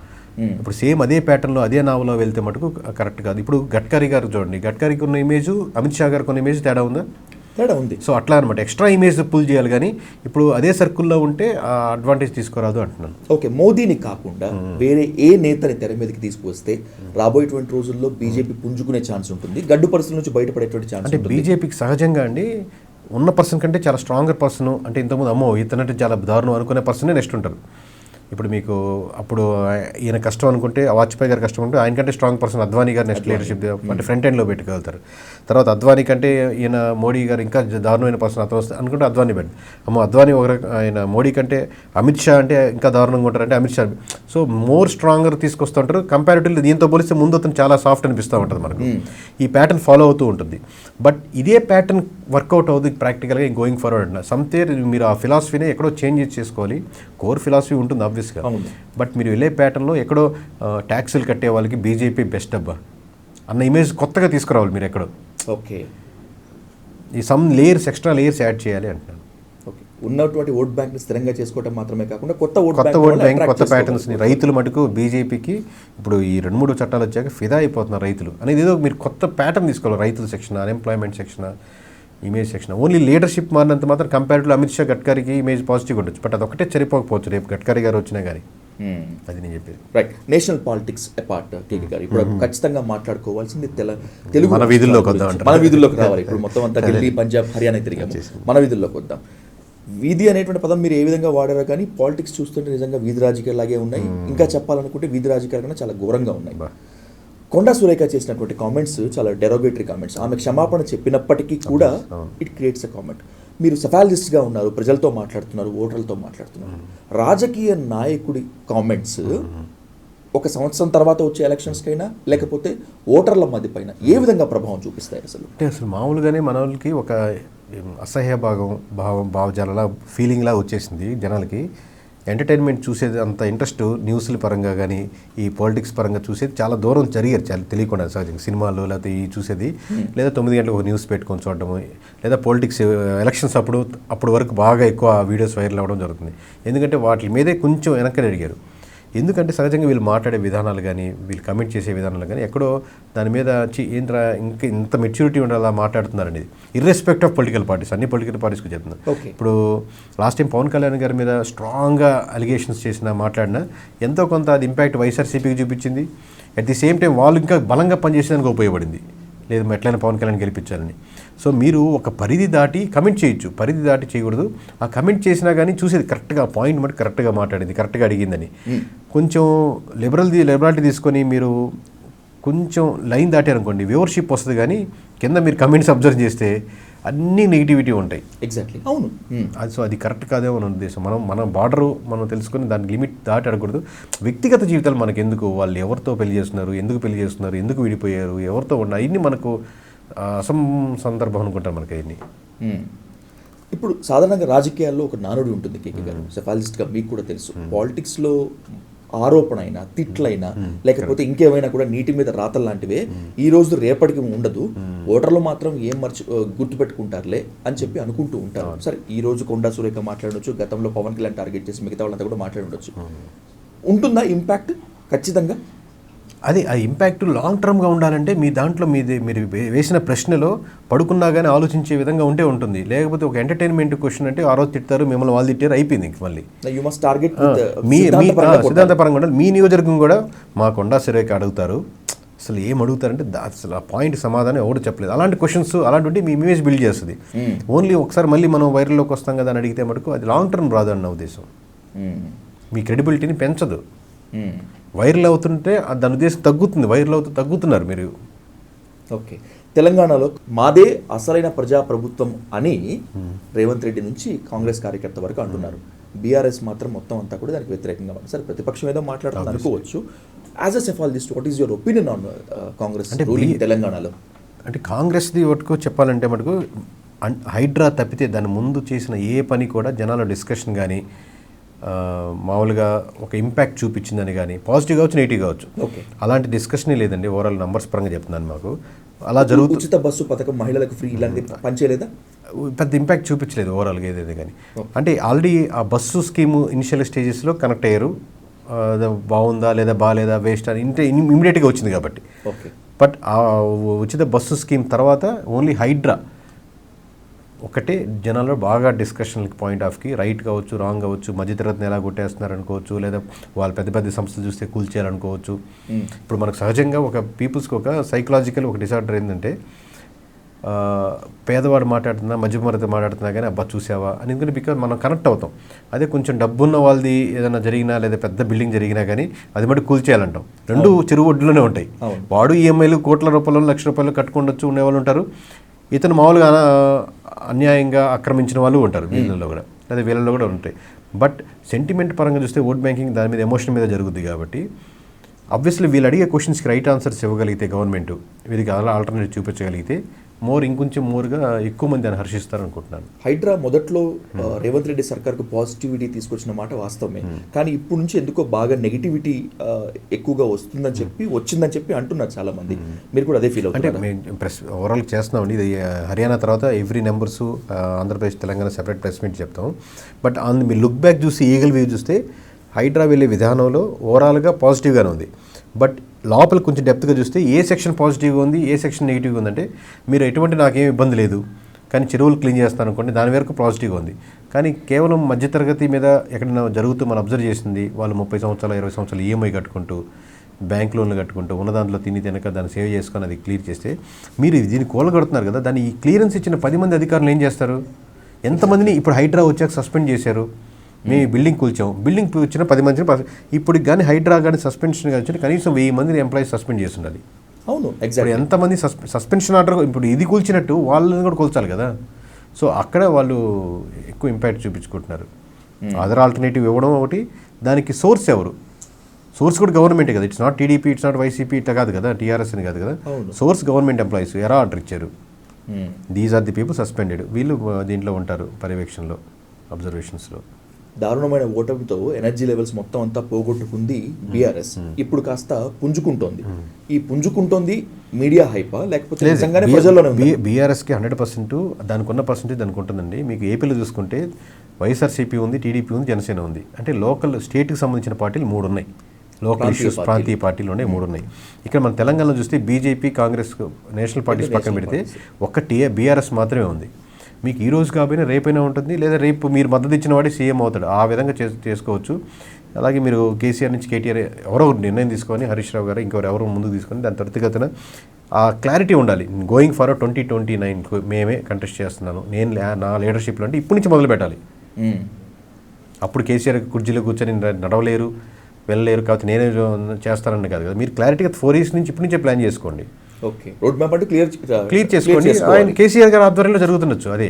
[SPEAKER 2] ఇప్పుడు సేమ్ అదే ప్యాటర్న్లో అదే నావలో వెళ్తే మటుకు కరెక్ట్ కాదు. ఇప్పుడు గడ్కరీ గారు చూడండి, గడ్కరీకి ఉన్న ఇమేజ్ అమిత్ షా గారికి ఉన్న ఇమేజ్ తేడా ఉందా?
[SPEAKER 1] తేడా ఉంది.
[SPEAKER 2] సో అట్లా అనమాట, ఎక్స్ట్రా ఇమేజ్ పుల్ చేయాలి. కానీ ఇప్పుడు అదే సర్కిల్లో ఉంటే ఆ అడ్వాంటేజ్ తీసుకురాదు అంటున్నాను.
[SPEAKER 1] ఓకే, మోదీని కాకుండా వేరే ఏ నేతని తెర మీదకి తీసుకువస్తే రాబోయేటువంటి రోజుల్లో బీజేపీ పుంజుకునే ఛాన్స్ ఉంటుంది, గడ్డు పరిస్థితుల నుంచి బయటపడేటువంటి ఛాన్స్
[SPEAKER 2] అంటే బీజేపీకి సహజంగా అండి ఉన్న పర్సన్ కంటే చాలా స్ట్రాంగర్ పర్సన్, అంటే ఇంతకుముందు అమ్మో ఇతనంటే చాలా దారుణం అనుకునే పర్సనే నెక్స్ట్ ఉంటారు. ఇప్పుడు మీకు అప్పుడు ఈయన కష్టం అనుకుంటే, వాజ్పేయి గారు కష్టం అనుకుంటే ఆయన కంటే స్ట్రాంగ్ పర్సన్ అద్వానీ గారు నెక్స్ట్ లీడర్షిప్ అంటే ఫ్రంట్ ఎండ్లో పెట్టుకెళ్తారు. తర్వాత అద్వానీ కంటే ఈయన మోడీ గారు ఇంకా దారుణమైన పర్సన్ అతను వస్తే అనుకుంటే అద్వానీ పెట్టి అద్వానీ ఆయన మోడీ కంటే అమిత్ షా అంటే ఇంకా దారుణంగా ఉంటారంటే Amit Shah. So more stronger తీసుకొస్తూ ఉంటారు. కంపారిటివ్లీ దీంతో పోలిస్తే ముందు అతను చాలా సాఫ్ట్ అనిపిస్తూ ఉంటుంది మనకు. ఈ ప్యాటర్న్ ఫాలో అవుతూ ఉంటుంది. బట్ ఇదే ప్యాటర్న్ వర్కౌట్ అవుతుంది ప్రాక్టికల్గా గోయింగ్ ఫార్వర్డ్ అంట. సమ్థేర్ మీరు ఆ ఫిలాసఫీనే ఎక్కడో చేంజ్ చేసుకోవాలి. కోర్ ఫిలాసఫీ ఉంటుంది ఆబ్వియస్గా, బట్ మీరు వెళ్ళే ప్యాటర్న్లో ఎక్కడో ట్యాక్సులు కట్టే వాళ్ళకి బీజేపీ బెస్ట్ అబ్బా అన్న ఇమేజ్ కొత్తగా తీసుకురావాలి మీరు ఎక్కడో.
[SPEAKER 1] ఓకే,
[SPEAKER 2] ఈ some layers extra layers add చేయాలి అంటున్నాను.
[SPEAKER 1] ఓకే, ఉన్నటువంటి ఓట్ బ్యాంక్ని స్థిరంగా చేసుకోవడం మాత్రమే కాకుండా కొత్త ఓట్ బ్యాంక్,
[SPEAKER 2] కొత్త ప్యాటర్న్స్ని రైతులు మటుకు బీజేపీకి ఇప్పుడు ఈ 2-3 చట్టాలు వచ్చాక ఫిదా అయిపోతున్నారు రైతులు అనేది. ఏదో మీరు కొత్త ప్యాటర్న్ తీసుకోవాలి. రైతుల section, unemployment section, image section. Only leadership మారినంత మాత్రం కంపారిటివ్లీ అమిత్ షా గడ్కరీకి ఇమేజ్ పాజిటివ్గా ఉండొచ్చు. బట్ అదొకటే సరిపోకపోవచ్చు రేపు గడ్కరీ గారు వచ్చినా కానీ. అది నేను చెప్పేది.
[SPEAKER 1] రైట్. నేషనల్ పాలిటిక్స్ అపార్ట్ కేకే గారు, ఇప్పుడు ఖచ్చితంగా మాట్లాడుకోవాల్సింది తెలుగు.
[SPEAKER 2] మన వీధుల్లోకి వద్దాం,
[SPEAKER 1] మన వీధుల్లోకి రావాలి. ఇప్పుడు మొత్తం అంతా ఢిల్లీ, పంజాబ్, హర్యానా తిరిగాము, మన వీధుల్లోకి వద్దాం. వీధి అనేటువంటి పదం మీరు ఏ విధంగా వాడారో కానీ పాలిటిక్స్ చూస్తుంటే నిజంగా వీధి రాజకీయాలాగే ఉన్నాయి. ఇంకా చెప్పాలనుకుంటే వీధి రాజకీయాల కన్నా చాలా ఘోరంగా ఉన్నాయి. కొండా సురేఖ చేసినటువంటి కామెంట్స్ చాలా డెరోగేటరీ కామెంట్స్. ఆమె క్షమాపణ చెప్పినప్పటికీ కూడా ఇట్ క్రియేట్స్ ఎ కామెంట్. మీరు సఫాలజిస్ట్గా ఉన్నారు, ప్రజలతో మాట్లాడుతున్నారు, ఓటర్లతో మాట్లాడుతున్నారు. రాజకీయ నాయకుడి కామెంట్స్ ఒక సంవత్సరం తర్వాత వచ్చే ఎలక్షన్స్కైనా లేకపోతే ఓటర్ల మధ్య పైన ఏ విధంగా ప్రభావం చూపిస్తాయి?
[SPEAKER 2] అసలు మామూలుగానే మన వాళ్ళకి ఒక అసహ్య భావజాలలా ఫీలింగ్లా వచ్చేసింది జనాలకి. ఎంటర్టైన్మెంట్ చూసేది అంత ఇంట్రెస్ట్ న్యూస్ల పరంగా కానీ ఈ పాలిటిక్స్ పరంగా చూసేది చాలా దూరం జరిగారు, చాలా తెలియకుండా సహజంగా సినిమాలు లేకపోతే ఈ చూసేది, లేదా 9 గంటలకు ఒక న్యూస్ పెట్టుకొని చూడడము, లేదా పాలిటిక్స్ ఎలక్షన్స్ అప్పుడు వరకు బాగా ఎక్కువ వీడియోస్ వైరల్ అవ్వడం జరుగుతుంది. ఎందుకంటే వాటి మీదే కొంచెం వెనక్కి అడిగారు. ఎందుకంటే సహజంగా వీళ్ళు మాట్లాడే విధానాలు కానీ వీళ్ళు కమెంట్ చేసే విధానాలు కానీ ఎక్కడో దాని మీద ఏంట్రా ఇంకా ఇంత మెచ్యూరిటీ ఉండాలా మాట్లాడుతున్నారు అనేది, ఇర్రెస్పెక్ట్ ఆఫ్ పొలిటికల్ పార్టీస్, అన్ని పొలిటికల్ పార్టీస్కి చెప్తున్నారు. ఇప్పుడు లాస్ట్ టైం పవన్ కళ్యాణ్ గారి మీద స్ట్రాంగ్గా అలిగేషన్స్ చేసినా మాట్లాడినా ఎంతో కొంత అది ఇంపాక్ట్ వైఎస్ఆర్సీపీకి చూపించింది. అట్ ది సేమ్ టైం వాళ్ళు ఇంకా బలంగా పనిచేసేదానికి ఉపయోగపడింది, లేదు ఎట్లయినా పవన్ కళ్యాణ్ గెలిపించాలని. సో మీరు ఒక పరిధి దాటి కమెంట్ చేయొచ్చు, పరిధి దాటి చేయకూడదు. ఆ కమెంట్ చేసినా కానీ చూసేది కరెక్ట్గా పాయింట్ బట్టి కరెక్ట్గా మాట్లాడింది, కరెక్ట్గా అడిగిందని. కొంచెం లిబరాలిటీ తీసుకొని మీరు కొంచెం లైన్ దాటారనుకోండి వ్యూవర్షిప్ వస్తుంది, కానీ కింద మీరు కమెంట్స్ అబ్జర్వ్ చేస్తే అన్నీ నెగిటివిటీ ఉంటాయి.
[SPEAKER 1] ఎగ్జాక్ట్లీ, అవును.
[SPEAKER 2] అది సో అది కరెక్ట్ కాదేమో మన ఉద్దేశం. మన బార్డరు మనం తెలుసుకొని దాని లిమిట్ దాటి అడగకూడదు. వ్యక్తిగత జీవితాలు మనకు ఎందుకు, వాళ్ళు ఎవరితో పెళ్లి చేస్తున్నారు, ఎందుకు పెళ్లి చేస్తున్నారు, ఎందుకు విడిపోయారు, ఎవరితో ఉన్నారు, అవన్నీ మనకు సందర్భం అనుకుంటారు మనకి అవన్నీ.
[SPEAKER 1] ఇప్పుడు సాధారణంగా రాజకీయాల్లో ఒక నానుడి ఉంటుంది కేకే గారు, సెఫాలజిస్ట్గా మీకు కూడా తెలుసు. పాలిటిక్స్లో ఆరోపణ అయినా తిట్లైనా లేకపోతే ఇంకేమైనా కూడా నీటి మీద రాతలు లాంటివే ఈ రోజు రేపటికి ఉండదు, ఓటర్లు మాత్రం ఏం గుర్తుపెట్టుకుంటారులే అని చెప్పి అనుకుంటూ ఉంటారు. సరే, ఈ రోజు కొండా సురేఖ మాట్లాడవచ్చు, గతంలో పవన్ కళ్యాణ్ టార్గెట్ చేసి మిగతా వాళ్ళంతా కూడా మాట్లాడవచ్చు. ఉంటుందా ఇంపాక్ట్? ఖచ్చితంగా
[SPEAKER 2] అది ఆ ఇంపాక్ట్ లాంగ్ టర్మ్గా ఉండాలంటే మీ దాంట్లో మీరు వేసిన ప్రశ్నలో పడుకున్నా కానీ ఆలోచించే విధంగా ఉంటే ఉంటుంది. లేకపోతే ఒక ఎంటర్టైన్మెంట్ క్వశ్చన్ అంటే ఆ రోజు తిడతారు, మిమ్మల్ని వాళ్ళు తిట్టారు, అయిపోయింది. మళ్ళీ సిద్ధాంతపరంగా ఉండాలి. మీ నియోజకవర్గం కూడా మా కొండా సురేఖ అడుగుతారు, అసలు ఏం అడుగుతారంటే అసలు ఆ పాయింట్ సమాధానం ఎవరు చెప్పలేదు. అలాంటి క్వశ్చన్స్ అలాంటి మీ ఇమేజ్ బిల్డ్ చేస్తుంది. ఓన్లీ ఒకసారి మళ్ళీ మనం వైరల్లోకి వస్తాం కదా అని అడిగితే మటుకు అది లాంగ్ టర్మ్ రాదు అన్న ఉద్దేశం. మీ క్రెడిబిలిటీని పెంచదు. వైరల్ అవుతుంటే దాని ఉద్దేశం తగ్గుతుంది, వైరల్ తగ్గుతున్నారు మీరు.
[SPEAKER 1] ఓకే, తెలంగాణలో మాదే అసలైన ప్రజాప్రభుత్వం అని రేవంత్ రెడ్డి నుంచి కాంగ్రెస్ కార్యకర్త వరకు అంటున్నారు. బీఆర్ఎస్ మాత్రం మొత్తం అంతా కూడా దానికి వ్యతిరేకంగా ఉంది. సరే, ప్రతిపక్షం ఏదో మాట్లాడుతుంది అనుకోవచ్చు. As a psephologist, what is your opinion on Congress ruling తెలంగాణలో?
[SPEAKER 2] అంటే కాంగ్రెస్ది మటుకు చెప్పాలంటే మటుకు హైడ్రా తప్పితే దాని ముందు చేసిన ఏ పని కూడా జనాల డిస్కషన్ కానీ మామూలుగా ఒక ఇంపాక్ట్ చూపించిందని కానీ పాజిటివ్ కావచ్చు నెగిటివ్ కావచ్చు, అలాంటి డిస్కషనే లేదండి. ఓవరాల్ నంబర్స్ పరంగా చెప్తున్నాను. మాకు అలా జరుగుతుంది.
[SPEAKER 1] ఉచిత బస్సు పథకం, మహిళలకు ఫ్రీ, ఇలాంటి పనిచేయలేదా?
[SPEAKER 2] పెద్ద ఇంపాక్ట్ చూపించలేదు ఓవరాల్గా ఏదైతే కానీ. అంటే ఆల్రెడీ ఆ బస్సు స్కీము ఇనిషియల్ స్టేజెస్లో కనెక్ట్ అయ్యారు, బాగుందా లేదా బాగాలేదా వేస్ట్ అని ఇమీడియట్గా వచ్చింది కాబట్టి. బట్ ఆ ఉచిత బస్సు స్కీమ్ తర్వాత ఓన్లీ హైడ్రా ఒకటే జనాల్లో బాగా డిస్కషన్కి పాయింట్ ఆఫ్కి రైట్ కావచ్చు, రాంగ్ కావచ్చు, మధ్యతరగతిని ఎలా కొట్టేస్తున్నారు అనుకోవచ్చు, లేదా వాళ్ళు పెద్ద పెద్ద సంస్థలు చూస్తే కూల్చేయాలనుకోవచ్చు. ఇప్పుడు మనకు సహజంగా ఒక పీపుల్స్కి ఒక సైకలాజికల్ ఒక డిసార్డర్ ఏంటంటే పేదవాడు మాట్లాడుతున్నా, మధ్యమరత మాట్లాడుతున్నా కానీ అబ్బా చూసావా అని, ఎందుకంటే బికాజ్ మనం కనెక్ట్ అవుతాం. అదే కొంచెం డబ్బున్న వాళ్ళది ఏదైనా జరిగినా లేదా పెద్ద బిల్డింగ్ జరిగినా కానీ అది మటు కూల్చేయాలంటాం. రెండు చెరువు ఒడ్డులోనే ఉంటాయి. వాడు ఈఎంఐలు కోట్ల రూపాయలు, లక్ష రూపాయలు కట్టుకోవచ్చు ఉండేవాళ్ళు ఉంటారు, ఇతను మామూలుగా అన్యాయంగా ఆక్రమించిన వాళ్ళు ఉంటారు వీళ్ళలో కూడా, లేదా వీళ్ళలో కూడా ఉంటాయి. బట్ సెంటిమెంట్ పరంగా చూస్తే ఓట్ బ్యాంకింగ్ దాని మీద ఎమోషన్ మీద జరుగుతుంది కాబట్టి ఆబ్వియస్లీ వీళ్ళు అడిగే క్వశ్చన్స్కి రైట్ ఆన్సర్స్ ఇవ్వగలిగితే గవర్నమెంట్, వీరికి అలా ఆల్టర్నేటివ్ చూపించగలిగితే ఇంకొంచెం మోర్గా ఎక్కువ మంది అని హర్షిస్తారు అనుకుంటున్నాను.
[SPEAKER 1] హైడ్రా మొదట్లో రేవంత్ రెడ్డి సర్కార్కు పాజిటివిటీ తీసుకొచ్చిన మాట వాస్తవమే, కానీ ఇప్పుడు నుంచి ఎందుకో బాగా నెగిటివిటీ ఎక్కువగా వచ్చిందని చెప్పి అంటున్నారు చాలా మంది. మీరు కూడా అదే ఫీల్ అవుతారు?
[SPEAKER 2] అంటే మేము ఓవరాల్ చేస్తున్నామండి. ఇది హర్యానా తర్వాత every numbers Andhra Pradesh Telangana separate press meet చెప్తాం. బట్ మీరు లుక్ బ్యాక్ చూసి ఈగల్ వ్యూ చూస్తే హైడ్రా వెళ్ళే విధానంలో ఓవరాల్గా పాజిటివ్గానే ఉంది. బట్ లోపల కొంచెం డెప్త్గా చూస్తే ఏ సెక్షన్ పాజిటివ్గా ఉంది, ఏ సెక్షన్ నెగిటివ్గా ఉందంటే మీరు ఎటువంటి నాకేం ఇబ్బంది లేదు కానీ చెరువులు క్లీన్ చేస్తాను అనుకోండి, దాని వరకు పాజిటివ్గా ఉంది. కానీ కేవలం మధ్యతరగతి మీద ఎక్కడైనా జరుగుతూ మనం అబ్జర్వ్ చేసింది, వాళ్ళు 30 సంవత్సరాలు 20 సంవత్సరాలు ఈఎంఐ కట్టుకుంటూ బ్యాంక్ లోన్లు కట్టుకుంటూ ఉన్న దాంట్లో తినక దాన్ని సేవ్ చేసుకొని అది క్లియర్ చేస్తే మీరు దీన్ని కూలగొడుతున్నారు కదా. దాన్ని ఈ క్లియరెన్స్ ఇచ్చిన 10 మంది అధికారులు ఏం చేస్తారు? ఎంతమందిని ఇప్పుడు హైడ్రా వచ్చాక సస్పెండ్ చేశారు? మేము బిల్డింగ్ కూల్చాం, బిల్డింగ్ వచ్చిన 10 మందిని ఇప్పుడు కానీ హైడ్రా కానీ సస్పెన్షన్ కానీ కనీసం 1000 మందిని ఎంప్లాయీస్ సస్పెండ్ చేస్తుండాలి.
[SPEAKER 1] అవును, ఎగ్జాక్ట్లీ.
[SPEAKER 2] ఎంతమంది సస్పెన్షన్ ఆర్డర్ ఇప్పుడు ఇది కూల్చినట్టు వాళ్ళని కూడా కూల్చాలి కదా. సో అక్కడ వాళ్ళు ఎక్కువ ఇంపాక్ట్ చూపించుకుంటున్నారు. అదర్ ఆల్టర్నేటివ్ ఇవ్వడం ఒకటి, దానికి సోర్స్ ఎవరు? సోర్స్ కూడా గవర్నమెంటే కదా. It's not TDP, it's not YCP, ఇట్లా కాదు కదా, టీఆర్ఎస్ అని కాదు కదా. సోర్స్ గవర్నమెంట్ ఎంప్లాయీస్ ఎలా ఆర్డర్ ఇచ్చారు? These are the people suspended. వీళ్ళు దీంట్లో ఉంటారు పర్యవేక్షణలో, అబ్జర్వేషన్స్లో.
[SPEAKER 1] దారుణమైన ఓటమితో ఎనర్జీ లెవెల్స్ మొత్తం అంతా పోగొట్టుకుంది బీఆర్ఎస్. ఇప్పుడు కాస్త పుంజుకుంటోంది. ఈ పుంజుకుంటోంది మీడియా హైపా లేకపోతే నిజంగానే ప్రజల్లోనే ఉంది?
[SPEAKER 2] బీఆర్ఎస్కి 100% దానికి ఉన్న పర్సెంటేజ్ దానికి ఉంటుందండి. మీకు ఏపీలో చూసుకుంటే వైఎస్ఆర్సీపీ ఉంది, టీడీపీ ఉంది, జనసేన ఉంది. అంటే లోకల్ స్టేట్కి సంబంధించిన పార్టీలు 3 ఉన్నాయి. లోకల్ ఇష్యూస్ ప్రాంతీయ పార్టీలు ఉన్నాయి 3 ఉన్నాయి. ఇక్కడ మన తెలంగాణలో చూస్తే బీజేపీ, కాంగ్రెస్, నేషనల్ పార్టీస్ పక్కన పెడితే ఒక్క బీఆర్ఎస్ మాత్రమే ఉంది. మీకు ఈ రోజు కాబట్టి రేపైనా ఉంటుంది, లేదా రేపు మీరు మద్దతు ఇచ్చిన వాడే సీఎం అవుతాడు. ఆ విధంగా చేసుకోవచ్చు. అలాగే మీరు కేసీఆర్ నుంచి కేటీఆర్ ఎవరో నిర్ణయం తీసుకొని, హరీష్ రావు గారు ఇంకెవరు ముందుకు తీసుకొని దాని త్వరితగతిన ఆ క్లారిటీ ఉండాలి. గోయింగ్ ఫర్ 2029 మేమే కంటెస్ట్ చేస్తున్నాను నేను నా లీడర్షిప్లో అంటే ఇప్పటి నుంచి మొదలు పెట్టాలి. అప్పుడు కేసీఆర్ కుర్చీలో కూర్చొని నడవలేరు, వెళ్ళలేరు, కాబట్టి నేనే చేస్తానని కాదు కదా. మీరు క్లారిటీగా 4 years నుంచి ఇప్పటి నుంచే ప్లాన్ చేసుకోండి.
[SPEAKER 1] ఓకే, రోడ్ మ్యాప్ అంటే
[SPEAKER 2] క్లియర్ చేసుకోండి. ఆయన కేసీఆర్ గారు ఆధ్వర్యంలో జరుగుతుండొచ్చు. అదే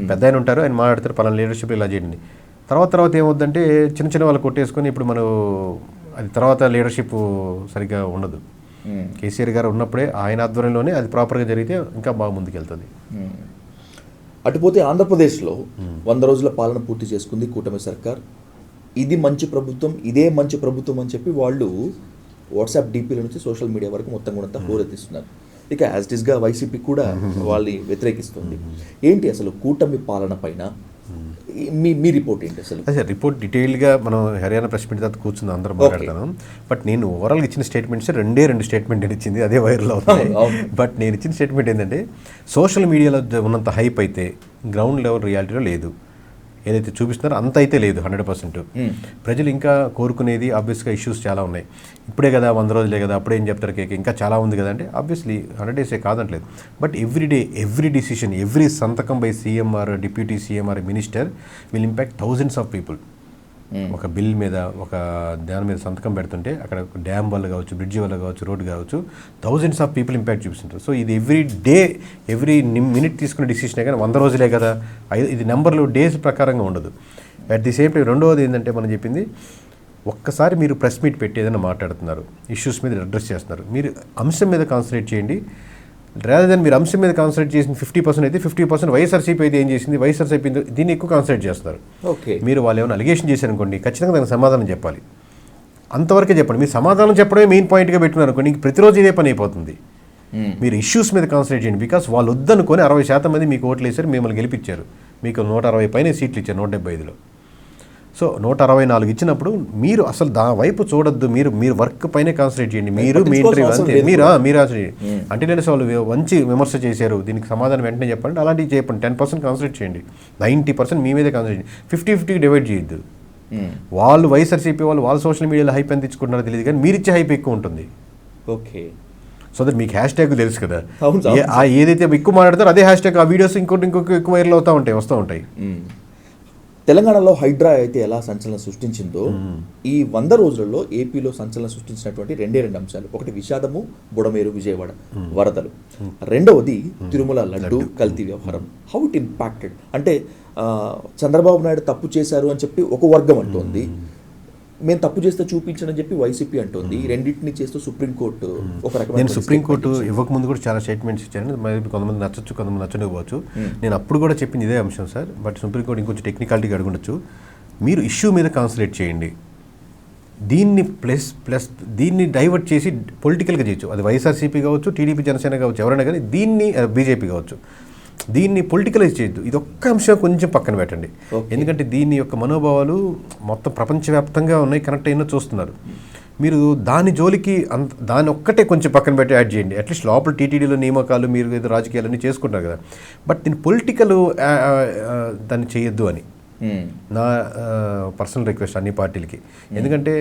[SPEAKER 2] పెద్ద ఆయన ఉంటారు, ఆయన మాట్లాడతారు పలానా లీడర్షిప్ ఇలా చేయండి. తర్వాత ఏమవుద్దంటే చిన్న చిన్న వాళ్ళు కొట్టేసుకొని ఇప్పుడు మనం అది తర్వాత లీడర్షిప్ సరిగ్గా ఉండదు. కేసీఆర్ గారు ఉన్నప్పుడే ఆయన ఆధ్వర్యంలోనే అది ప్రాపర్గా జరిగితే ఇంకా బాగా ముందుకెళ్తుంది.
[SPEAKER 1] అటుపోతే ఆంధ్రప్రదేశ్లో 100 రోజుల పాలన పూర్తి చేసుకుంది కూటమి సర్కార్. ఇది మంచి ప్రభుత్వం, ఇదే మంచి ప్రభుత్వం అని చెప్పి వాళ్ళు వాట్సాప్ డీపీల నుంచి సోషల్ మీడియా వరకు మొత్తం కూడా హోరెత్తిస్తున్నారు. ఇక యాజ్ ఇట్ ఈస్గా వైసీపీ కూడా వాళ్ళని వ్యతిరేకిస్తుంది. ఏంటి అసలు కూటమి పాలన పైన మీ రిపోర్ట్ ఏంటి అసలు?
[SPEAKER 2] అదే రిపోర్ట్ డీటెయిల్గా మనం హర్యానా ప్రెస్ మీట్ తర్వాత కూర్చుంది అందరం మాట్లాడతాను. బట్ నేను ఓవరాల్గా ఇచ్చిన స్టేట్మెంట్స్ 2 స్టేట్మెంట్ ఇచ్చింది, అదే వైరల్ అవుతుంది. బట్ నేను ఇచ్చిన స్టేట్మెంట్ ఏంటంటే సోషల్ మీడియాలో ఉన్నంత హైప్ అయితే గ్రౌండ్ లెవెల్ రియాలిటీలో లేదు. ఏదైతే చూపిస్తున్నారో అంత అయితే లేదు 100%. ప్రజలు ఇంకా కోరుకునేది ఆబ్వియస్గా ఇష్యూస్ చాలా ఉన్నాయి. ఇప్పుడే కదా 100 రోజులే కదా, అప్పుడే ఏం చెప్తారు కేక్, ఇంకా చాలా ఉంది కదా అంటే ఆబ్వియస్లీ 100 days కాదంటలేదు. బట్ ఎవ్రీ డిసిషన్, ఎవ్రీ సంతకం by CM or deputy CM or minister will impact thousands of people. ఒక బిల్ మీద, ఒక దాని మీద సంతకం పెడుతుంటే అక్కడ డ్యామ్ వల్ల కావచ్చు, బ్రిడ్జి వల్ల కావచ్చు, రోడ్ కావచ్చు, థౌజండ్స్ ఆఫ్ పీపుల్ ఇంపాక్ట్ చూపిస్తుంటారు. సో ఇది ఎవ్రీ మినిట్ తీసుకునే డిసిషనే కానీ 100 రోజులే కదా, ఇది నెంబర్లు డేస్ ప్రకారంగా ఉండదు. అట్ ది సేమ్ టైం రెండవది ఏంటంటే మనం చెప్పింది, ఒక్కసారి మీరు ప్రెస్ మీట్ పెట్టి ఏదైనా మాట్లాడుతున్నారు, ఇష్యూస్ మీద అడ్రస్ చేస్తున్నారు, మీరు అంశం మీద కాన్సన్ట్రేట్ చేయండి. రాదర్ దెన్ మీరు అంశం మీద కాన్సన్ట్రేట్ చేసిన 50% అయితే 50% వైఎస్ఆర్సీపీ అయితే ఏం చేసింది, వైఎస్ఆర్సీపీ దీన్ని ఎక్కువ కాన్సన్ట్రేట్ చేస్తారు.
[SPEAKER 1] ఓకే,
[SPEAKER 2] మీరు వాళ్ళు ఏమైనా అలిగేషన్ చేశారనుకోండి, ఖచ్చితంగా దానికి సమాధానం చెప్పాలి. అంతవరకే చెప్పండి. మీరు సమాధానం చెప్పడమే మెయిన్ పాయింట్గా పెట్టుకున్నారు అనుకోండి, ప్రతిరోజు ఇదే పని అయిపోతుంది. మీరు ఇష్యూస్ మీద కాన్సన్ట్రేట్ చేయండి. బికాస్ వాళ్ళు వద్దనుకొని 60% మంది మీకు ఓట్లు వేశారు, మిమ్మల్ని గెలిపించారు. మీకు 160 పైన సీట్లు ఇచ్చారు 175లో. సో 164 ఇచ్చినప్పుడు మీరు అసలు వైపు చూడొద్దు. మీరు వర్క్ పైనే కాన్సన్ట్రేట్ చేయండి. మీరు మీ ఇంటర్వ్యూ అంతే, మీరు అంటే నేను వాళ్ళు మంచి విమర్శ చేశారు, దీనికి సమాధానం వెంటనే చెప్పండి. అలాంటివి చెప్పండి. 10% కాన్సన్ట్రేట్ చేయండి, 90% మీ మీదే కాన్సన్ట్రేట్ చేయండి. 50-50 డివైడ్ చేయొద్దు. వాళ్ళు వైఎస్ఆర్సీపీ వాళ్ళు సోషల్ మీడియాలో హైప్ ఎంత ఇచ్చుకుంటున్నారో తెలియదు, కానీ మీరు ఇచ్చే హైప్ ఎక్కువ ఉంటుంది.
[SPEAKER 1] ఓకే,
[SPEAKER 2] సో దట్ మీకు హ్యాష్ ట్యాగ్ తెలుసు కదా, ఏదైతే ఎక్కువ మాట్లాడతారో అదే హ్యాష్ ట్యాగ్, ఆ వీడియోస్ ఇంకొక ఎక్కువ వైరల్ వస్తూ ఉంటాయి.
[SPEAKER 1] తెలంగాణలో హైడ్రా అయితే ఎలా సంచలనం సృష్టించిందో, ఈ 100 రోజులలో ఏపీలో సంచలనం సృష్టించినటువంటి 2 అంశాలు. ఒకటి విషాదము, బుడమేరు విజయవాడ వరదలు. రెండవది తిరుమల లడ్డు కల్తీ వ్యవహారం. హౌ ఇట్ ఇంపాక్టెడ్ అంటే చంద్రబాబు నాయుడు తప్పు చేశారు అని చెప్పి ఒక వర్గం అంటోంది, మేము తప్పు చేస్తే చూపించని చెప్పి వైసీపీ అంటోంది. రెండింటిని చేస్తూ సుప్రీంకోర్టు ఒక రకమైన,
[SPEAKER 2] నేను సుప్రీంకోర్టు ఇవ్వకముందు కూడా చాలా స్టేట్మెంట్స్ ఇచ్చాను. మరి కొంతమంది నచ్చచ్చు, కొంతమంది నచ్చకపోవచ్చు. నేను అప్పుడు కూడా చెప్పింది ఇదే అంశం సార్. బట్ సుప్రీంకోర్టు ఇంకొంచెం టెక్నికాలిటీగా అడుగుండొచ్చు. మీరు ఇష్యూ మీద కాన్సన్ట్రేట్ చేయండి. దీన్ని ప్లస్ దీన్ని డైవర్ట్ చేసి పొలిటికల్గా చేయొచ్చు. అది వైఎస్ఆర్సీపీ కావచ్చు, టీడీపీ, జనసేన కావచ్చు, ఎవరైనా కానీ దీన్ని బీజేపీ కావచ్చు, దీన్ని పొలిటికలైజ్ చేయొద్దు. ఇది ఒక్క అంశం కొంచెం పక్కన పెట్టండి. ఎందుకంటే దీని యొక్క మనోభావాలు మొత్తం ప్రపంచవ్యాప్తంగా ఉన్నాయి, కనెక్ట్ అయినా చూస్తున్నారు. మీరు దాని జోలికి దాని ఒక్కటే కొంచెం పక్కన పెట్టి యాడ్ చేయండి. అట్లీస్ట్ లోపల టీటీడీలో నియామకాలు, మీరు ఏదో రాజకీయాలన్నీ చేసుకుంటారు కదా, బట్ దీన్ని పొలిటికల్ దాన్ని చేయొద్దు అని నా పర్సనల్ రిక్వెస్ట్ అన్ని పార్టీలకి. ఎందుకంటే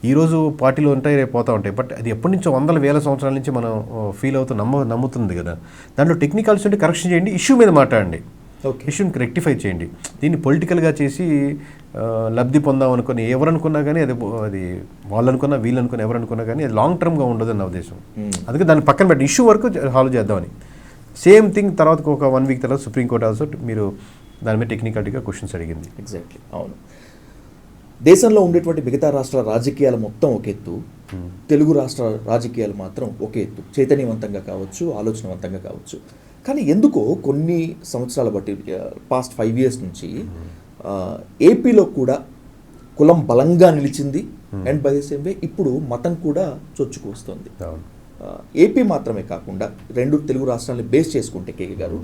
[SPEAKER 2] ఈరోజు పార్టీలు ఉంటాయి, రేపు పోతూ ఉంటాయి. బట్ అది ఎప్పటి నుంచో 100,000 సంవత్సరాల నుంచి మనం ఫీల్ అవుతూ నమ్ముతుంది కదా. దాంట్లో టెక్నికల్స్ ఉంటే కరెక్షన్ చేయండి, ఇష్యూ మీద మాట్లాడండి, ఇష్యూని రెక్టిఫై చేయండి. దీన్ని పొలిటికల్గా చేసి లబ్ధి పొందాం అనుకుని ఎవరనుకున్నా కానీ అది వాళ్ళనుకున్నా వీళ్ళనుకున్నా ఎవరనుకున్నా కానీ అది లాంగ్ టర్మ్గా ఉండదు నా ఉద్దేశం. అందుకే దాన్ని పక్కన పెట్టి ఇష్యూ వరకు సాల్వ్ చేద్దామని. సేమ్ థింగ్ తర్వాత ఒక 1 week తర్వాత సుప్రీంకోర్టు ఆల్సో మీరు దాని మీద టెక్నికల్గా క్వశ్చన్స్ అడిగింది.
[SPEAKER 1] ఎగ్జాక్ట్లీ, అవును. దేశంలో ఉండేటువంటి మిగతా రాష్ట్రాల రాజకీయాలు మొత్తం ఒక ఎత్తు, తెలుగు రాష్ట్ర రాజకీయాలు మాత్రం ఒక ఎత్తు. చైతన్యవంతంగా కావచ్చు, ఆలోచనవంతంగా కావచ్చు. కానీ ఎందుకో కొన్ని సంవత్సరాల బట్టి పాస్ట్ 5 years నుంచి ఏపీలో కూడా కులం బలంగా నిలిచింది, and by the same way ఇప్పుడు మతం కూడా చొచ్చుకు వస్తుంది.
[SPEAKER 2] అవును.
[SPEAKER 1] ఏపీ మాత్రమే కాకుండా 2 తెలుగు రాష్ట్రాలని బేస్ చేసుకుంటే కేకే గారు,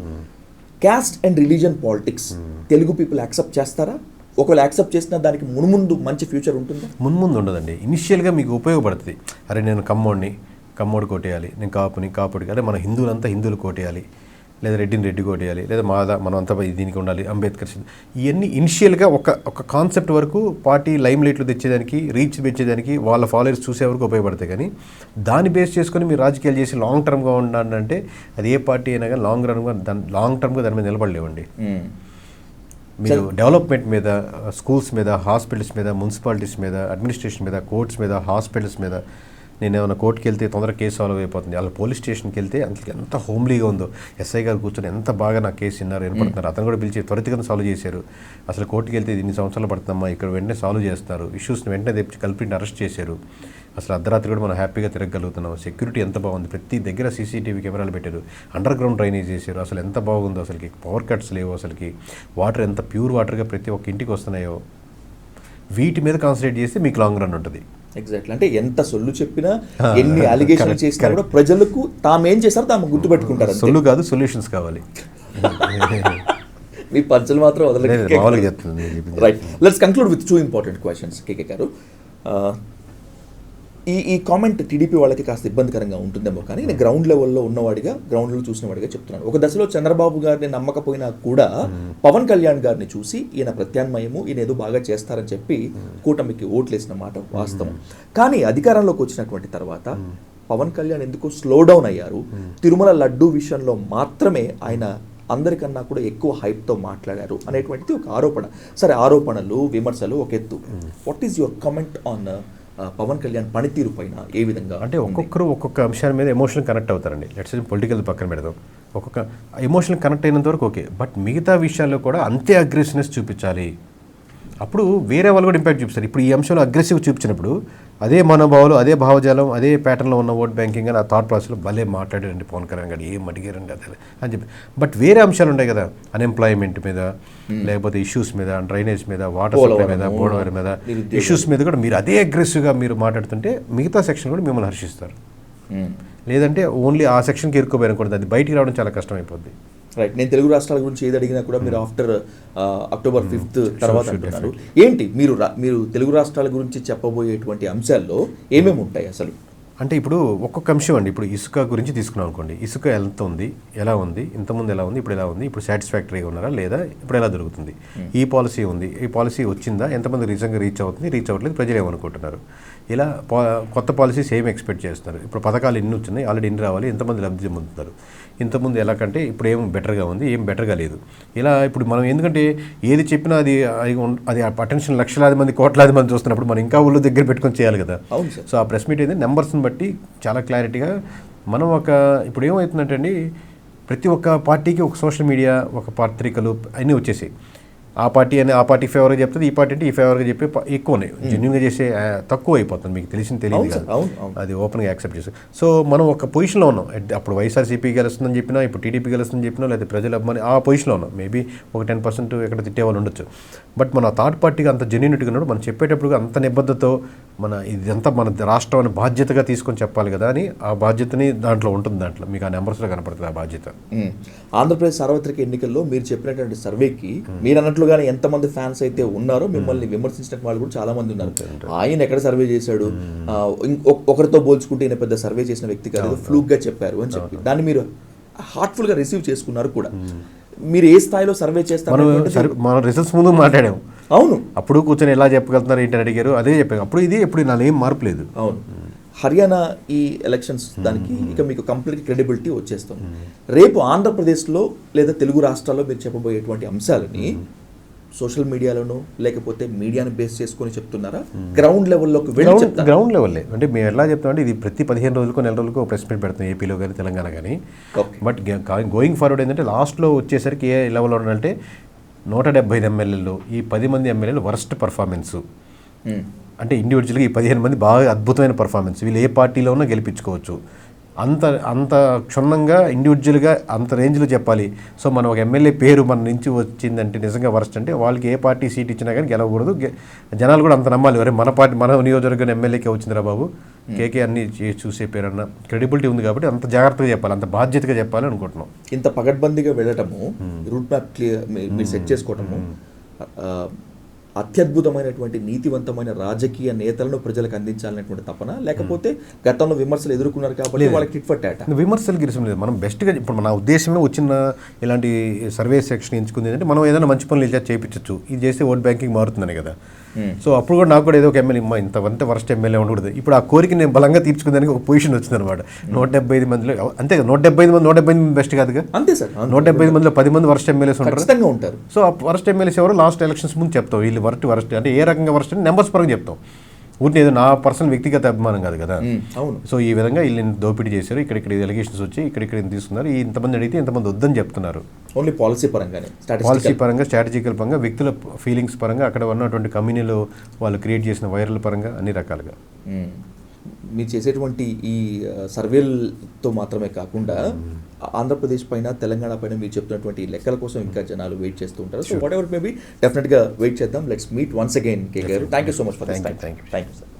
[SPEAKER 1] caste and religion politics Telugu people accept చేస్తారా? ఒకవేళ యాక్సెప్ట్ చేసినా దానికి మున్ముందు మంచి ఫ్యూచర్ ఉంటుందా?
[SPEAKER 2] మున్ముందు ఉండదండి. ఇనిషియల్గా మీకు ఉపయోగపడుతుంది. అరే నేను కమ్మోడు కోటేయాలి, నేను కాపుడికి, అదే మన హిందువులంతా హిందువులు కోటేయాలి, లేదా రెడ్డి కోటేయాలి, లేదా మనం అంతా దీనికి ఉండాలి, అంబేద్కర్. ఇవన్నీ ఇనిషియల్గా ఒక కాన్సెప్ట్ వరకు పార్టీ లైమ్ లైట్లు తెచ్చేదానికి, రీచ్ తెచ్చేదానికి, వాళ్ళ ఫాలోవర్స్ చూసే వరకు ఉపయోగపడతాయి. కానీ దాన్ని బేస్ చేసుకొని మీరు రాజకీయాలు చేసి లాంగ్ టర్మ్గా ఉండాలంటే అది ఏ పార్టీ అయినా కానీ లాంగ్ టర్మ్గా దాని మీద నిలబడలేవండి. మీరు డెవలప్మెంట్ మీద, స్కూల్స్ మీద, హాస్పిటల్స్ మీద, మున్సిపాలిటీస్ మీద, అడ్మినిస్ట్రేషన్ మీద, కోర్ట్స్ మీద, హాస్పిటల్స్ మీద, నేను ఏమైనా కోర్టుకి వెళ్తే తొందరగా కేసు సాల్వ్ అయిపోతుంది, అలా పోలీస్ స్టేషన్కి వెళ్తే అంతకి ఎంత హోమ్లీగా ఉందో, ఎస్ఐ గారు కూర్చొని ఎంత బాగా నా కేసు వినపడుతున్నారు, అతను కూడా పిలిచి త్వరితగా సాల్వ్ చేశారు. అసలు కోర్టుకి వెళ్తే ఇన్ని సంవత్సరాలు పడుతుందమ్మా, ఇక్కడ వెంటనే సాల్వ్ చేస్తారు, ఇష్యూస్ని వెంటనే తెచ్చి కల్పిని అరెస్ట్ చేశారు. అసలు అర్ధరాత్రి కూడా మనం హ్యాపీగా తిరగలుగుతున్నాం. సెక్యూరిటీ ఎంత బాగుంది, ప్రతి దగ్గర సీసీటీవీ కెమెరాలు పెట్టారు, అండర్ గ్రౌండ్ డ్రైనేజ్ చేశారు. అసలు ఎంత బాగుందో, అసలుకి పవర్ కట్స్ లేవు, అసలుకి వాటర్ ఎంత ప్యూర్ వాటర్గా ప్రతి ఒక్క ఇంటికి వస్తున్నాయో. వీటి మీద కాన్సన్ట్రేట్ చేస్తే మీకు లాంగ్ రన్ ఉంటుంది.
[SPEAKER 1] ఎగ్జాక్ట్లీ. అంటే ఎంత సొల్లు చెప్పినా, ఎన్ని అలిగేషన్ చేసినా కూడా ప్రజలకు తామేం చేశారో తాము గుర్తుపెట్టుకుంటారు.
[SPEAKER 2] సొల్లు కాదు, సొల్యూషన్స్ కావాలి.
[SPEAKER 1] మీ పంచలు మాత్రం వదలలేదు. Right, let's conclude with 2 important questions KK గారు. ఈ కామెంట్ టీడీపీ వాళ్ళకి కాస్త ఇబ్బందికరంగా ఉంటుందేమో, కానీ నేను గ్రౌండ్ లెవెల్లో ఉన్నవాడిగా, గ్రౌండ్లో చూసినవాడిగా చెప్తున్నాను. ఒక దశలో చంద్రబాబు గారిని నమ్మకపోయినా కూడా పవన్ కళ్యాణ్ గారిని చూసి ఈయన ప్రత్యామ్నాయము, ఈయన ఏదో బాగా చేస్తారని చెప్పి కూటమికి ఓట్లేసిన మాట వాస్తవం. కానీ అధికారంలోకి వచ్చినటువంటి తర్వాత పవన్ కళ్యాణ్ ఎందుకో స్లో డౌన్ అయ్యారు. తిరుమల లడ్డూ విషయంలో మాత్రమే ఆయన అందరికన్నా కూడా ఎక్కువ హైప్తో మాట్లాడారు అనేటువంటిది ఒక ఆరోపణ. సరే, ఆరోపణలు విమర్శలు ఒక ఎత్తు. What is your comment on Pavan Kalyan పనితీరు పైన? ఏ విధంగా
[SPEAKER 2] అంటే ఒక్కొక్కరు ఒక్కొక్క అంశాల మీద ఎమోషనల్ కనెక్ట్ అవుతారండి. లెట్స్ సే పొలిటికల్ పక్కన పెడదాం, ఒక్కొక్క ఎమోషనల్ కనెక్ట్ అయినంత వరకు ఓకే, బట్ మిగతా విషయాల్లో కూడా అంతే అగ్రెసివ్నెస్ చూపించాలి. అప్పుడు వేరే వాళ్ళు కూడా ఇంపాక్ట్ చూపిస్తారు. ఇప్పుడు ఈ అంశంలో అగ్రెసివ్ చూపించినప్పుడు అదే మనోభావాలు, అదే భావజాలం, అదే ప్యాటర్న్లో ఉన్న ఓట్ బ్యాంకింగ్ అని ఆ థాట్ ప్రాసెస్లో భలే మాట్లాడారండి పవన్ కళ్యాణ్ గారు, ఏం అడిగారండి అదే అని చెప్పి. బట్ వేరే అంశాలు ఉంటాయి కదా, అన్ఎంప్లాయ్మెంట్ మీద, లేకపోతే ఇష్యూస్ మీద, డ్రైనేజ్ మీద, వాటర్ సప్లై మీద, బోర్డర్ మీద ఇష్యూస్ మీద కూడా మీరు అదే అగ్రెసివ్గా మీరు మాట్లాడుతుంటే మిగతా సెక్షన్ కూడా మిమ్మల్ని హర్షిస్తారు. లేదంటే ఓన్లీ ఆ సెక్షన్కి ఇరుక్కుపోయారనుకోండి, అది బయటికి రావడం చాలా కష్టం అయిపోద్ది.
[SPEAKER 1] రైట్, నేను తెలుగు రాష్ట్రాల గురించి ఏది అడిగినా కూడా మీరు ఆఫ్టర్ అక్టోబర్ 5th తర్వాత అంటున్నారు. ఏంటి మీరు తెలుగు రాష్ట్రాల గురించి చెప్పబోయేటువంటి అంశాల్లో ఏమేమి ఉంటాయి అసలు?
[SPEAKER 2] అంటే ఇప్పుడు ఒక్కొక్క అంశం అండి. ఇప్పుడు ఇసుక గురించి తీసుకున్నాం అనుకోండి, ఇసుక ఎంత ఉంది, ఎలా ఉంది, ఇంతకుముందు ఎలా ఉంది, ఇప్పుడు ఎలా ఉంది, ఇప్పుడు సాటిస్ఫాక్టరీగా ఉన్నారా లేదా, ఇప్పుడు ఎలా దొరుకుతుంది, ఈ పాలసీ ఉంది, ఈ పాలసీ వచ్చిందా, ఎంతమంది నిజంగా రీచ్ అవుతుంది, రీచ్ అవ్వట్లేదు, ప్రజలు ఏమనుకుంటున్నారు, ఇలా కొత్త పాలసీస్ ఏం ఎక్స్పెక్ట్ చేస్తున్నారు, ఇప్పుడు పథకాలు ఎన్ని వచ్చినాయి, ఆల్రెడీ ఎన్ని రావాలి, ఎంతమంది లబ్ధి పొందుతున్నారు, ఇంతకుముందు ఎలా కంటే ఇప్పుడు ఏం బెటర్గా ఉంది, ఏం బెటర్గా లేదు. ఇలా ఇప్పుడు మనం ఎందుకంటే ఏది చెప్పినా అది అటెన్షన్ లక్షలాది మంది, కోట్లాది మంది చూస్తున్నప్పుడు మనం ఇంకా ఊళ్ళో దగ్గర పెట్టుకొని చేయాలి కదా. సో ఆ ప్రెస్ మీట్ అయితే నెంబర్స్ని బట్టి చాలా క్లారిటీగా మనం ఇప్పుడు ఏమవుతుందంటే అండి, ప్రతి ఒక్క పార్టీకి ఒక సోషల్ మీడియా, ఒక పత్రికలు అన్నీ వచ్చేసాయి. ఆ పార్టీ ఫేవర్గా చెప్తుంది, ఈ పార్టీ అంటే ఈ ఫేవర్గా చెప్పి ఎక్కువనే జెన్యున్గా చేసే తక్కువ అయిపోతుంది. మీకు తెలియదు కదా, అది ఓపెన్గా యాక్సెప్ట్ చేస్తారు. సో మనం ఒక పొజిషన్లో ఉన్నాం. అప్పుడు వైఎస్ఆర్సీపీ గెలుస్తుందని చెప్పినా, ఇప్పుడు టీడీపీ గెలుస్తుందని చెప్పినా, లేదా ప్రజల అభిమాని ఆ పొజిషన్లో ఉన్నాం. మేబీ ఒక 10% ఎక్కడ తిట్టేవాళ్ళు ఉండొచ్చు. బట్ మన థర్డ్ పార్టీగా అంత జెన్యునిటీగా ఉన్నాడు, మనం చెప్పేటప్పుడు అంత నిబద్ధతో ఇదంతా మన రాష్ట్రాన్ని బాధ్యతగా తీసుకొని చెప్పాలి కదా అని ఆ బాధ్యతని దాంట్లో ఉంటుంది. దాంట్లో మీకు ఆ నెంబర్స్లో కనపడుతుంది ఆ బాధ్యత.
[SPEAKER 1] ఆంధ్రప్రదేశ్ సార్వత్రిక ఎన్నికల్లో మీరు చెప్పినటువంటి సర్వేకి మీరు అన్నట్లుగానే ఎంతమంది ఫ్యాన్స్ అయితే ఉన్నారో మిమ్మల్ని విమర్శించిన వాళ్ళు కూడా చాలా మంది ఉన్నారు. ఆయన ఎక్కడ సర్వే చేశాడు, ఒకరితో పోల్చుకుంటే ఈయన పెద్ద సర్వే చేసిన వ్యక్తి కాదు, ఫ్లూక్ గా చెప్పారు అని చెప్పి దాన్ని మీరు హార్ట్ఫుల్ గా రిసీవ్ చేసుకున్నారు కూడా. మీరు ఏ స్థాయిలో సర్వే చేస్తారు?
[SPEAKER 2] మనం రిజల్ట్స్ ముందు మాట్లాడాము.
[SPEAKER 1] అవును,
[SPEAKER 2] అప్పుడు కూర్చొని ఎలా చెప్పగలుగుతున్నారు ఏంటని అడిగారు, అదే చెప్పాను. అప్పుడు ఇప్పుడు నాలో ఏం మార్పు లేదు.
[SPEAKER 1] అవును, హర్యానా ఈ ఎలక్షన్స్ దానికి ఇక మీకు కంప్లీట్ క్రెడిబిలిటీ వచ్చేస్తుంది. రేపు ఆంధ్రప్రదేశ్లో లేదా తెలుగు రాష్ట్రాల్లో మీరు చెప్పబోయేటువంటి అంశాలని సోషల్ మీడియాలోనూ లేకపోతే మీడియాను బేస్ చేసుకొని చెప్తున్నారా, గ్రౌండ్ లెవెల్లోకి వెళ్ళి?
[SPEAKER 2] గ్రౌండ్ లెవెల్లే. అంటే మేము ఎలా చెప్తామంటే ఇది ప్రతి 15 రోజులకు, నెల రోజులకు ప్రెస్ మీట్ పెడతాం ఏపీలో కానీ తెలంగాణ కానీ. బట్ గోయింగ్ ఫార్వర్డ్ ఏంటంటే లాస్ట్లో వచ్చేసరికి ఏ లెవెల్లో ఉండాలంటే 175 ఎమ్మెల్యేలు, ఈ 10 మంది ఎమ్మెల్యేలు వర్స్ట్ పర్ఫార్మెన్సు. అంటే ఇండివిజువల్గా ఈ 15 మంది బాగా అద్భుతమైన పర్ఫార్మెన్స్, వీళ్ళు ఏ పార్టీలో ఉన్నా గెలిపించుకోవచ్చు. అంత అంత క్షుణ్ణంగా ఇండివిజువల్గా అంత రేంజ్లో చెప్పాలి. సో మనం ఒక ఎమ్మెల్యే పేరు మన నుంచి వచ్చిందంటే నిజంగా వరస్ట్ అంటే వాళ్ళకి ఏ పార్టీ సీట్ ఇచ్చినా కానీ గెలవకూడదు. జనాలు కూడా అంత నమ్మాలి, అరే మన పార్టీ మన నియోజకవర్గం ఎమ్మెల్యేకే వచ్చిందిరా బాబు, కేకే అన్ని చూసే పేరన్న క్రెడిబిలిటీ ఉంది కాబట్టి అంత జాగ్రత్తగా చెప్పాలి, అంత బాధ్యతగా చెప్పాలి అనుకుంటున్నాం.
[SPEAKER 1] ఇంత పగడ్బందీగా వెళ్ళటము, రూట్ మ్యాప్ క్లియర్ మీరు సెట్ చేసుకోవటము, అత్యద్భుతమైనటువంటి నీతివంతమైన రాజకీయ నేతలను ప్రజలకు అందించాలనేటువంటి తపన, లేకపోతే గతంలో విమర్శలు ఎదుర్కొన్నారు కాబట్టి వాళ్ళకి టిట్ ఫర్ టాటా?
[SPEAKER 2] విమర్శలు గిరిసం లేదు, మనం బెస్ట్గా ఇప్పుడు మన ఉద్దేశమే వచ్చిన ఇలాంటి సర్వే సెక్షన్ ఎంచుకుంది ఏంటంటే మనం ఏదైనా మంచి పనులు ఇలా చేయించవచ్చు, ఇది చేస్తే ఓట్ బ్యాంకింగ్ మారుతుందని కదా. సో అప్పుడు కూడా నాకు కూడా ఏదో ఒక ఎమ్మెల్యే ఇంత వరస్ట్ ఎమ్మెల్యే ఉండకూడదు. ఇప్పుడు ఆ కోరిక నేను బలంగా తీర్చుకుందానికి ఒక పొజిషన్ వచ్చిందనమాట. 175 మందిలో అంతే కదా, 175 మంది బెస్ట్ కాదుగా.
[SPEAKER 1] అంతే సార్,
[SPEAKER 2] 175 మందిలో 10 మంది వరస్ట్ ఎమ్మెల్యేస్
[SPEAKER 1] ఉంటారు.
[SPEAKER 2] సో ఆ వరస్ట్ ఎమ్మెల్యేస్ ఎవరు లాస్ట్ ఎలక్షన్స్ ముందు చెప్తాం, వీళ్ళు వరస్ట్ అంటే ఏ రకంగా వరస్ట్ అని నెంబర్స్ పరంగా చెప్తాం. ఊరిని ఏదో నా పర్సనల్ వ్యక్తిగత అభిమానం కాదు కదా.
[SPEAKER 1] అవును.
[SPEAKER 2] సో ఈ విధంగా వీళ్ళని దోపిడీ చేశారు, ఇక్కడ ఎలిగేషన్స్ వచ్చి ఇక్కడ తీసుకున్నారు, ఇంతమంది అడిగితే ఇంతమంది వద్దని చెప్తున్నారు.
[SPEAKER 1] ఓన్లీ పాలసీ పరంగానే,
[SPEAKER 2] పాలసీ పరంగా, స్ట్రాటజికల్ పరంగా, వ్యక్తుల ఫీలింగ్స్ పరంగా, అక్కడ ఉన్నటువంటి కమ్యూనిటీలో వాళ్ళు క్రియేట్ చేసిన వైరల్ పరంగా అన్ని రకాలుగా.
[SPEAKER 1] మీరు చేసేటువంటి ఈ సర్వేలతో మాత్రమే కాకుండా ఆంధ్రప్రదేశ్ పైన, తెలంగాణ పైన మీరు చెప్తున్నటువంటి లెక్కల కోసం ఇంకా జనాలు వెయిట్ చేస్తూ ఉంటారు. సో వాట్ ఎవర్ మేబీ డెఫినెట్గా వెయిట్ చేద్దాం. లెట్స్ మీట్ వన్స్ అగైన్ కే గారు. Thank you so much for this time. Thank you sir.